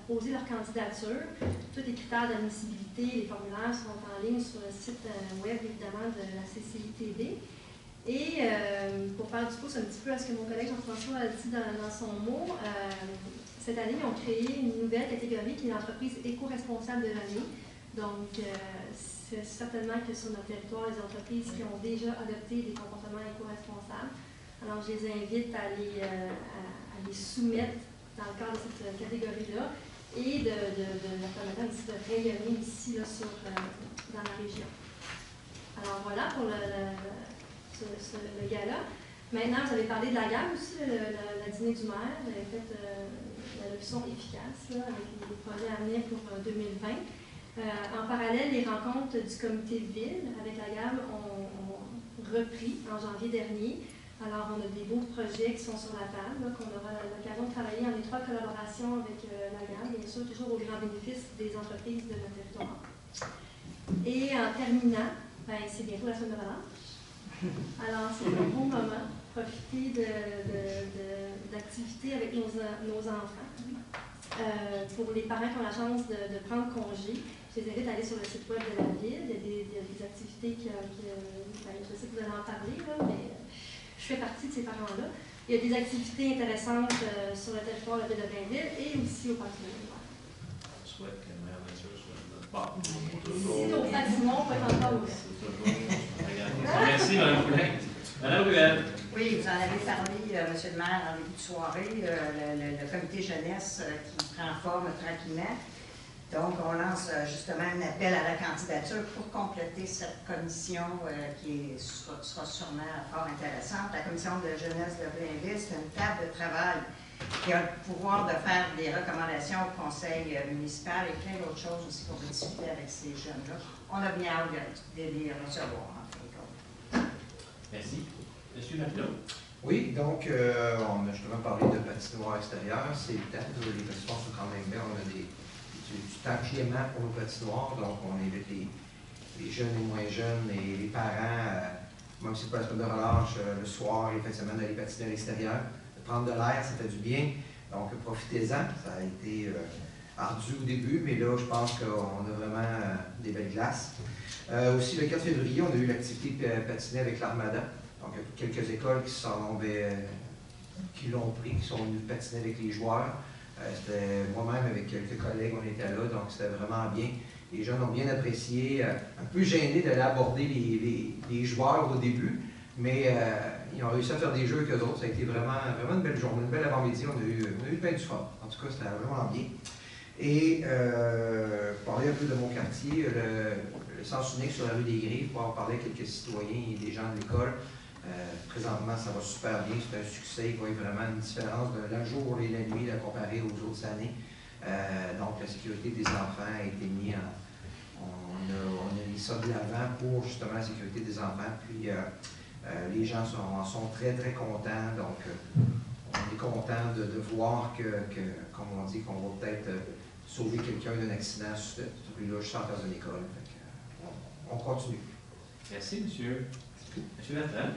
poser leur candidature. Tous les critères d'admissibilité, les formulaires sont en ligne sur le site web, évidemment, de la CCITV. Et pour faire du pouce un petit peu à ce que mon collègue Jean-François a dit dans son mot, cette année, ils ont créé une nouvelle catégorie qui est l'entreprise éco-responsable de l'année. Donc, c'est certainement que sur notre territoire, les entreprises qui ont déjà adopté des comportements éco-responsables. Alors, je les invite à les soumettre dans le cadre de cette catégorie-là et de leur permettre aussi de rayonner ici là, dans la région. Alors, voilà pour le gala. Maintenant, vous avez parlé de la gamme aussi, la dîner du maire. Vous avez fait la leçon efficace là, avec les projets à venir pour 2020. En parallèle, les rencontres du comité de ville avec la gamme ont repris en janvier dernier. Alors, on a des beaux projets qui sont sur la table, qu'on aura l'occasion de travailler en étroite collaboration avec la gamme, bien sûr, toujours au grand bénéfice des entreprises de notre territoire. Et en terminant, c'est bientôt la semaine de relâche. Alors, c'est un bon moment. Profiter d'activités avec nos enfants. Pour les parents qui ont la chance de prendre congé, je les invite à aller sur le site web de la ville. Il y a des activités je sais que vous allez en parler, là, mais je fais partie de ces parents-là. Il y a des activités intéressantes sur le territoire de la ville de Blainville et aussi au parc de l'Univers. On souhaite que la meilleure nature soit de notre part. Si nos bâtiments peuvent être encore ouverts. Merci, Mme Poulet. Mme Ruel. Oui, vous en avez parlé, M. le maire, en début de soirée, le comité jeunesse qui prend forme tranquillement. Donc, on lance justement un appel à la candidature pour compléter cette commission qui sera sûrement fort intéressante. La commission de jeunesse de Blainville, c'est une table de travail qui a le pouvoir de faire des recommandations au conseil municipal et plein d'autres choses aussi qu'on peut discuter avec ces jeunes-là. On a bien hâte de les recevoir, en fin de compte. Merci. Monsieur Maquillon. Oui, donc, on a justement parlé de patinoire extérieure. C'est le temps, les patinoires sont quand même bien. On a du temps clément pour nos patinoires, donc on invite les jeunes et moins jeunes et les parents, même si c'est pas la semaine de relâche, le soir, les fins de semaine, d'aller patiner à l'extérieur, de prendre de l'air, ça fait du bien. Donc, profitez-en. Ça a été ardu au début, mais là, je pense qu'on a vraiment des belles glaces. Aussi, le 4 février, on a eu l'activité patinée avec l'Armada. Donc, il y a quelques écoles qui l'ont pris, qui sont venues patiner avec les joueurs. C'était moi-même avec quelques collègues, on était là, donc c'était vraiment bien. Les jeunes ont bien apprécié, un peu gênés d'aller aborder les joueurs au début, mais ils ont réussi à faire des jeux qu'eux autres. Ça a été vraiment une belle journée, une belle avant-midi. On a eu plein de fun. En tout cas, c'était vraiment bien. Et parler un peu de mon quartier, le sens unique sur la rue des Grives, pour en parler à quelques citoyens et des gens de l'école. Présentement, ça va super bien, c'est un succès. Il va y avoir vraiment une différence de la jour et la nuit comparé aux autres années. Donc, la sécurité des enfants a été mise on a mis ça de l'avant pour justement la sécurité des enfants. Puis, les gens sont très, très contents. Donc, on est content de voir comme on dit, qu'on va peut-être sauver quelqu'un d'un accident sur cette rue-là, juste en face de l'école. On continue. Merci, monsieur. Monsieur Bertrand.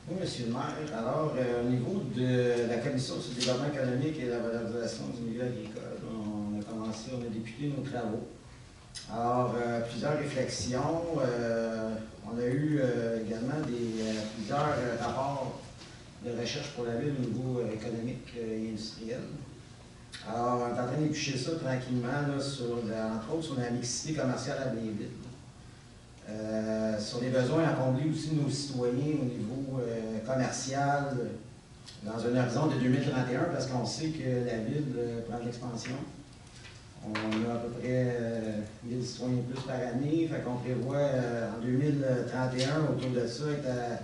Oui, monsieur le maire. Alors, au niveau de la Commission sur le développement économique et la valorisation du milieu agricole, on a débuté nos travaux. Alors, plusieurs réflexions. On a eu également plusieurs rapports de recherche pour la ville au niveau économique et industriel. Alors, on est en train d'éplucher ça tranquillement, là, entre autres sur la mixité commerciale à Blainville. Sur les besoins à combler aussi de nos citoyens au niveau commercial dans un horizon de 2031, parce qu'on sait que la ville prend de l'expansion. On a à peu près 1000 citoyens plus par année, fait qu'on prévoit en 2031 autour de ça être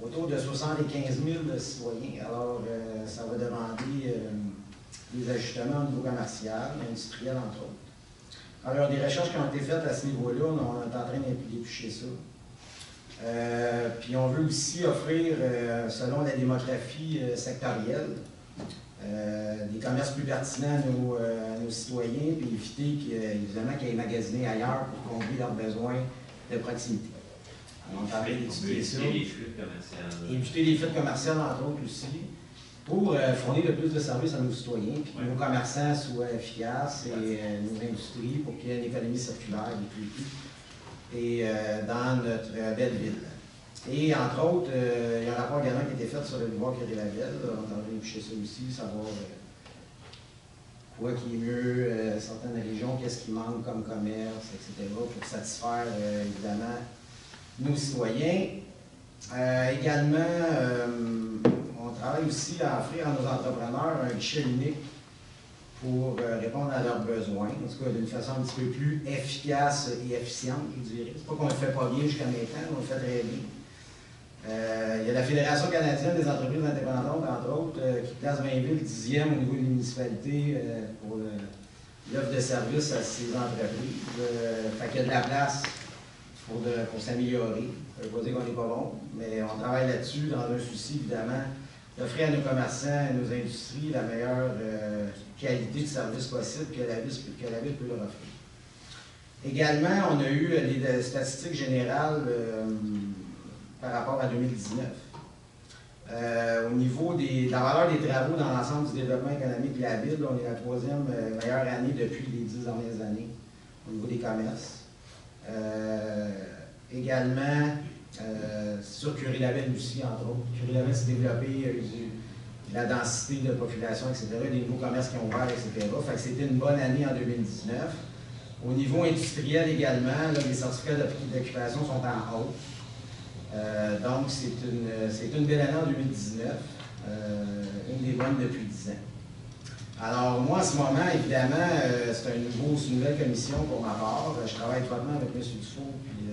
autour de 75 000 citoyens. Alors, ça va demander des ajustements au niveau commercial, industriel entre autres. Alors, des recherches qui ont été faites à ce niveau-là, on est en train d'éplucher ça. Puis on veut aussi offrir, selon la démographie sectorielle, des commerces plus pertinents à nos citoyens, puis éviter évidemment qu'ils aient magasiné ailleurs pour combler leurs besoins de proximité. Alors, on est en train d'étudier ça. Éviter les fuites commerciales. Éviter les fuites commerciales, entre autres, aussi, pour fournir le plus de services à nos citoyens, puis que nos commerçants soient efficaces et nos industries pour qu'il y ait une économie circulaire et dans notre belle ville. Et entre autres, il y a un rapport également qui a été fait sur le boulevard Curie-Lavelle. On est en train d'éplucher ça aussi, savoir quoi qui est mieux, certaines régions, qu'est-ce qui manque comme commerce, etc., pour satisfaire évidemment nos citoyens. Également, on travaille aussi à offrir à nos entrepreneurs un guichet unique pour répondre à leurs besoins, en tout cas d'une façon un petit peu plus efficace et efficiente, je dirais. C'est pas qu'on ne le fait pas bien jusqu'à maintenant, on le fait très bien. Il y a la Fédération canadienne des entreprises indépendantes, entre autres, qui place Blainville 10e au niveau des municipalités pour l'offre de services à ces entreprises. Fait qu'il y a de la place pour s'améliorer. Ça ne veut pas dire qu'on n'est pas bon, mais on travaille là-dessus dans un souci, évidemment, d'offrir à nos commerçants et nos industries la meilleure qualité de service possible que la ville peut leur offrir. Également, on a eu des statistiques générales par rapport à 2019. Au niveau de la valeur des travaux dans l'ensemble du développement économique de la ville, on est la 3e meilleure année depuis les 10 dernières années au niveau des commerces. Également, sur Curie-Lavelle aussi, entre autres. Curie-Lavelle s'est développé, il y a eu la densité de population, etc., des nouveaux commerces qui ont ouvert, etc. Fait que c'était une bonne année en 2019. Au niveau industriel également, là, les certificats d'occupation sont en hausse. Donc, c'est une belle année en 2019, une des bonnes depuis 10 ans. Alors, moi, en ce moment, évidemment, c'est une nouvelle commission pour ma part. Je travaille étroitement avec M. Dufault, puis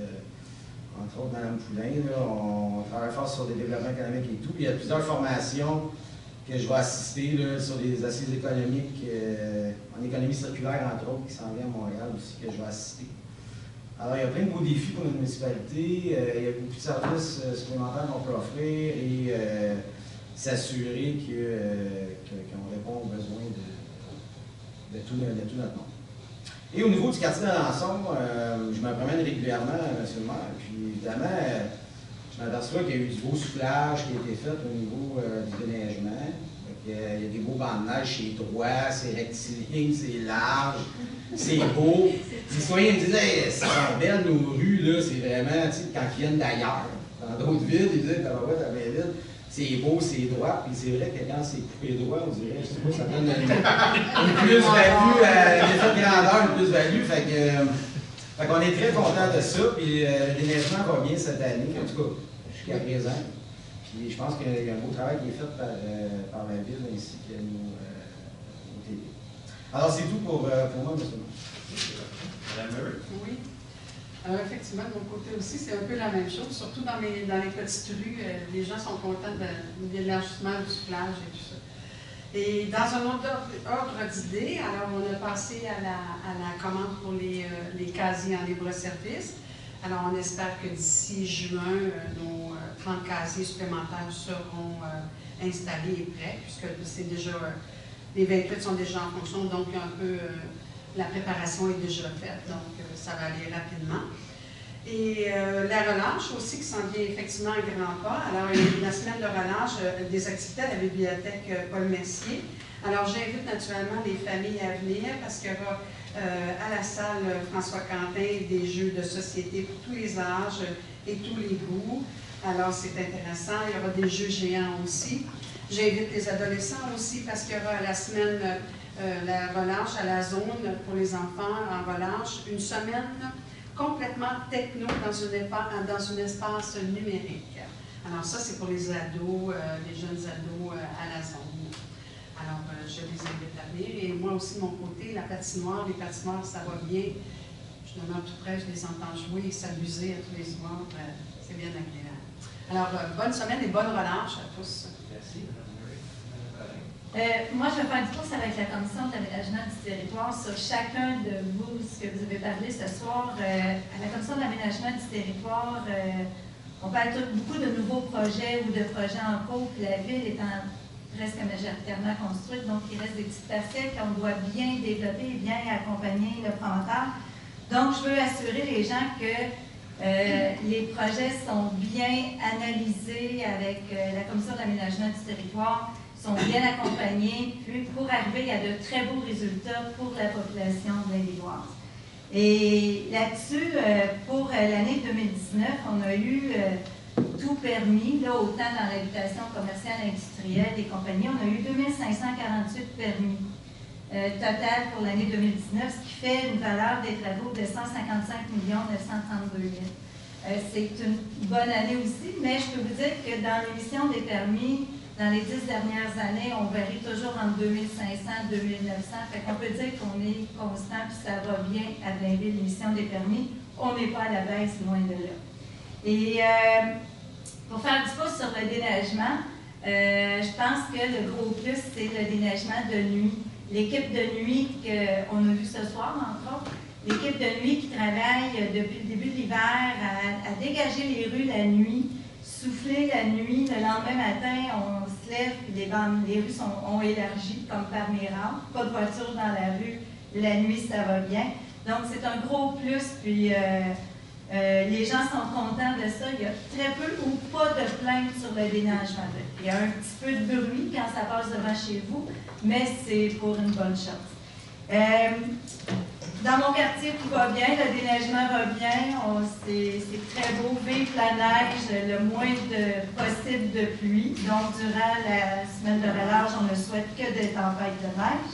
entre autres Mme Poulain. Là, on travaille fort sur le développement économique et tout. Puis, il y a plusieurs formations que je vais assister là, sur des assises économiques, en économie circulaire, entre autres, qui s'en vient à Montréal aussi, que je vais assister. Alors, il y a plein de beaux défis pour notre municipalité. Il y a beaucoup de services supplémentaires qu'on peut offrir et s'assurer qu'on répond aux besoins de tout notre monde. Et au niveau du quartier d'Alençon, je me promène régulièrement, M. le maire, puis évidemment, je m'aperçois qu'il y a eu du beau soufflage qui a été fait au niveau du déneigement. Il y a des beaux bancs de neige, c'est droit, c'est rectiligne, c'est large, c'est beau. Les citoyens me disaient, hey, c'est belle nos rues, là, c'est vraiment, tu sais, quand ils viennent d'ailleurs. Dans d'autres villes, ils disaient, à Blainville, c'est beau, c'est droit, puis c'est vrai que quand c'est coupé droit, on dirait, je sais pas, ça donne une plus-value, l'effet de grandeur, une plus-value. Fait qu'on est très content de ça, puis le déneigement va bien cette année, en tout cas, jusqu'à présent. Puis je pense qu'il y a un beau travail qui est fait par la ville ainsi que nos TV. Alors c'est tout pour moi, M. Madame Murray? Oui. Alors effectivement, de mon côté aussi, c'est un peu la même chose, surtout dans les petites rues, les gens sont contents de l'élargissement du soufflage et tout ça. Et dans un autre ordre d'idée, alors on a passé à la commande pour les casiers en libre-service. Alors on espère que d'ici juin, nos 30 casiers supplémentaires seront installés et prêts, puisque c'est déjà, les 28 sont déjà en fonction, donc un peu la préparation est déjà faite, donc ça va aller rapidement. Et la relâche aussi qui s'en vient effectivement à grands pas. Alors, la semaine de relâche des activités à la bibliothèque Paul Mercier. Alors, j'invite naturellement les familles à venir parce qu'il y aura à la salle François Quentin des jeux de société pour tous les âges et tous les goûts. Alors, c'est intéressant. Il y aura des jeux géants aussi. J'invite les adolescents aussi parce qu'il y aura la semaine, la relâche à la zone pour les enfants en relâche, une semaine complètement techno dans un espace numérique. Alors ça, c'est pour les ados, les jeunes ados à la zone. Alors, je les invite à venir. Et moi aussi, de mon côté, la patinoire, les patinoires, ça va bien. Je demeure tout près, je les entends jouer et s'amuser à tous les soirs. C'est bien agréable. Alors, bonne semaine et bonne relâche à tous. Merci. Moi, je vais faire une course avec la Commission de l'aménagement du territoire sur chacun de vous, ce que vous avez parlé ce soir. À la Commission de l'aménagement du territoire, on parle beaucoup de nouveaux projets ou de projets en cours, puis la ville étant presque majoritairement construite, donc il reste des petites parcelles qu'on doit bien développer et bien accompagner le promoteur. Donc, je veux assurer les gens que les projets sont bien analysés avec la Commission de l'aménagement du territoire, sont bien accompagnés pour arriver à de très beaux résultats pour la population blainvilloise. Et là-dessus, pour l'année 2019, on a eu tout permis, là, autant dans l'habitation commerciale, industrielle et compagnie, on a eu 2548 permis total pour l'année 2019, ce qui fait une valeur des travaux de 155 932 000. C'est une bonne année aussi, mais je peux vous dire que dans l'émission des permis, dans les 10 dernières années, on varie toujours entre 2500 et 2900. Fait qu'on peut dire qu'on est constant, puis ça va bien à Blainville, l'émission des permis. On n'est pas à la baisse, loin de là. Et pour faire du pouce sur le déneigement, je pense que le gros plus, c'est le déneigement de nuit. L'équipe de nuit qu'on a vue ce soir, entre autres, l'équipe de nuit qui travaille depuis le début de l'hiver à dégager les rues la nuit, souffler la nuit, le lendemain matin, on se lève, puis les rues ont élargi comme par miracle. Pas de voiture dans la rue, la nuit, ça va bien. Donc, c'est un gros plus, puis les gens sont contents de ça. Il y a très peu ou pas de plaintes sur le déneigement. Il y a un petit peu de bruit quand ça passe devant chez vous, mais c'est pour une bonne chose. Dans mon quartier, tout va bien, le déneigement va bien, c'est très beau, vive la neige, le moins possible de pluie. Donc, durant la semaine de relâche, on ne souhaite que des tempêtes de neige.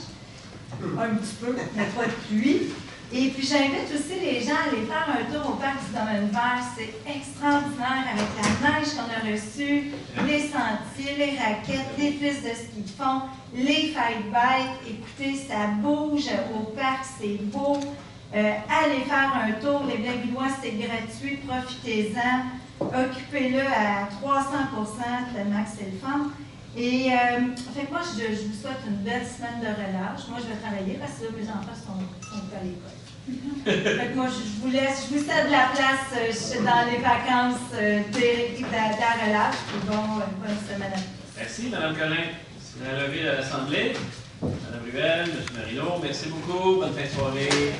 Un petit peu, mais pas de pluie. Et puis, j'invite aussi les gens à aller faire un tour au parc du Domaine Vert. C'est extraordinaire avec la neige qu'on a reçue, les sentiers, les raquettes, les pistes de ski de fond, les fight bikes. Écoutez, ça bouge au parc, c'est beau. Allez faire un tour. Les Blainvillois, c'est gratuit. Profitez-en. Occupez-le à 300%, tellement que c'est le fun. Et fait que moi, je vous souhaite une belle semaine de relâche. Moi, je vais travailler parce que là, mes enfants sont à l'école. Fait que moi, je vous cède la place dans les vacances de la relâche. Puis bonne semaine à tous. Merci, Mme Collin. C'est la levée à l'Assemblée. Mme Ruel, M. Marino, merci beaucoup. Bonne fin de soirée.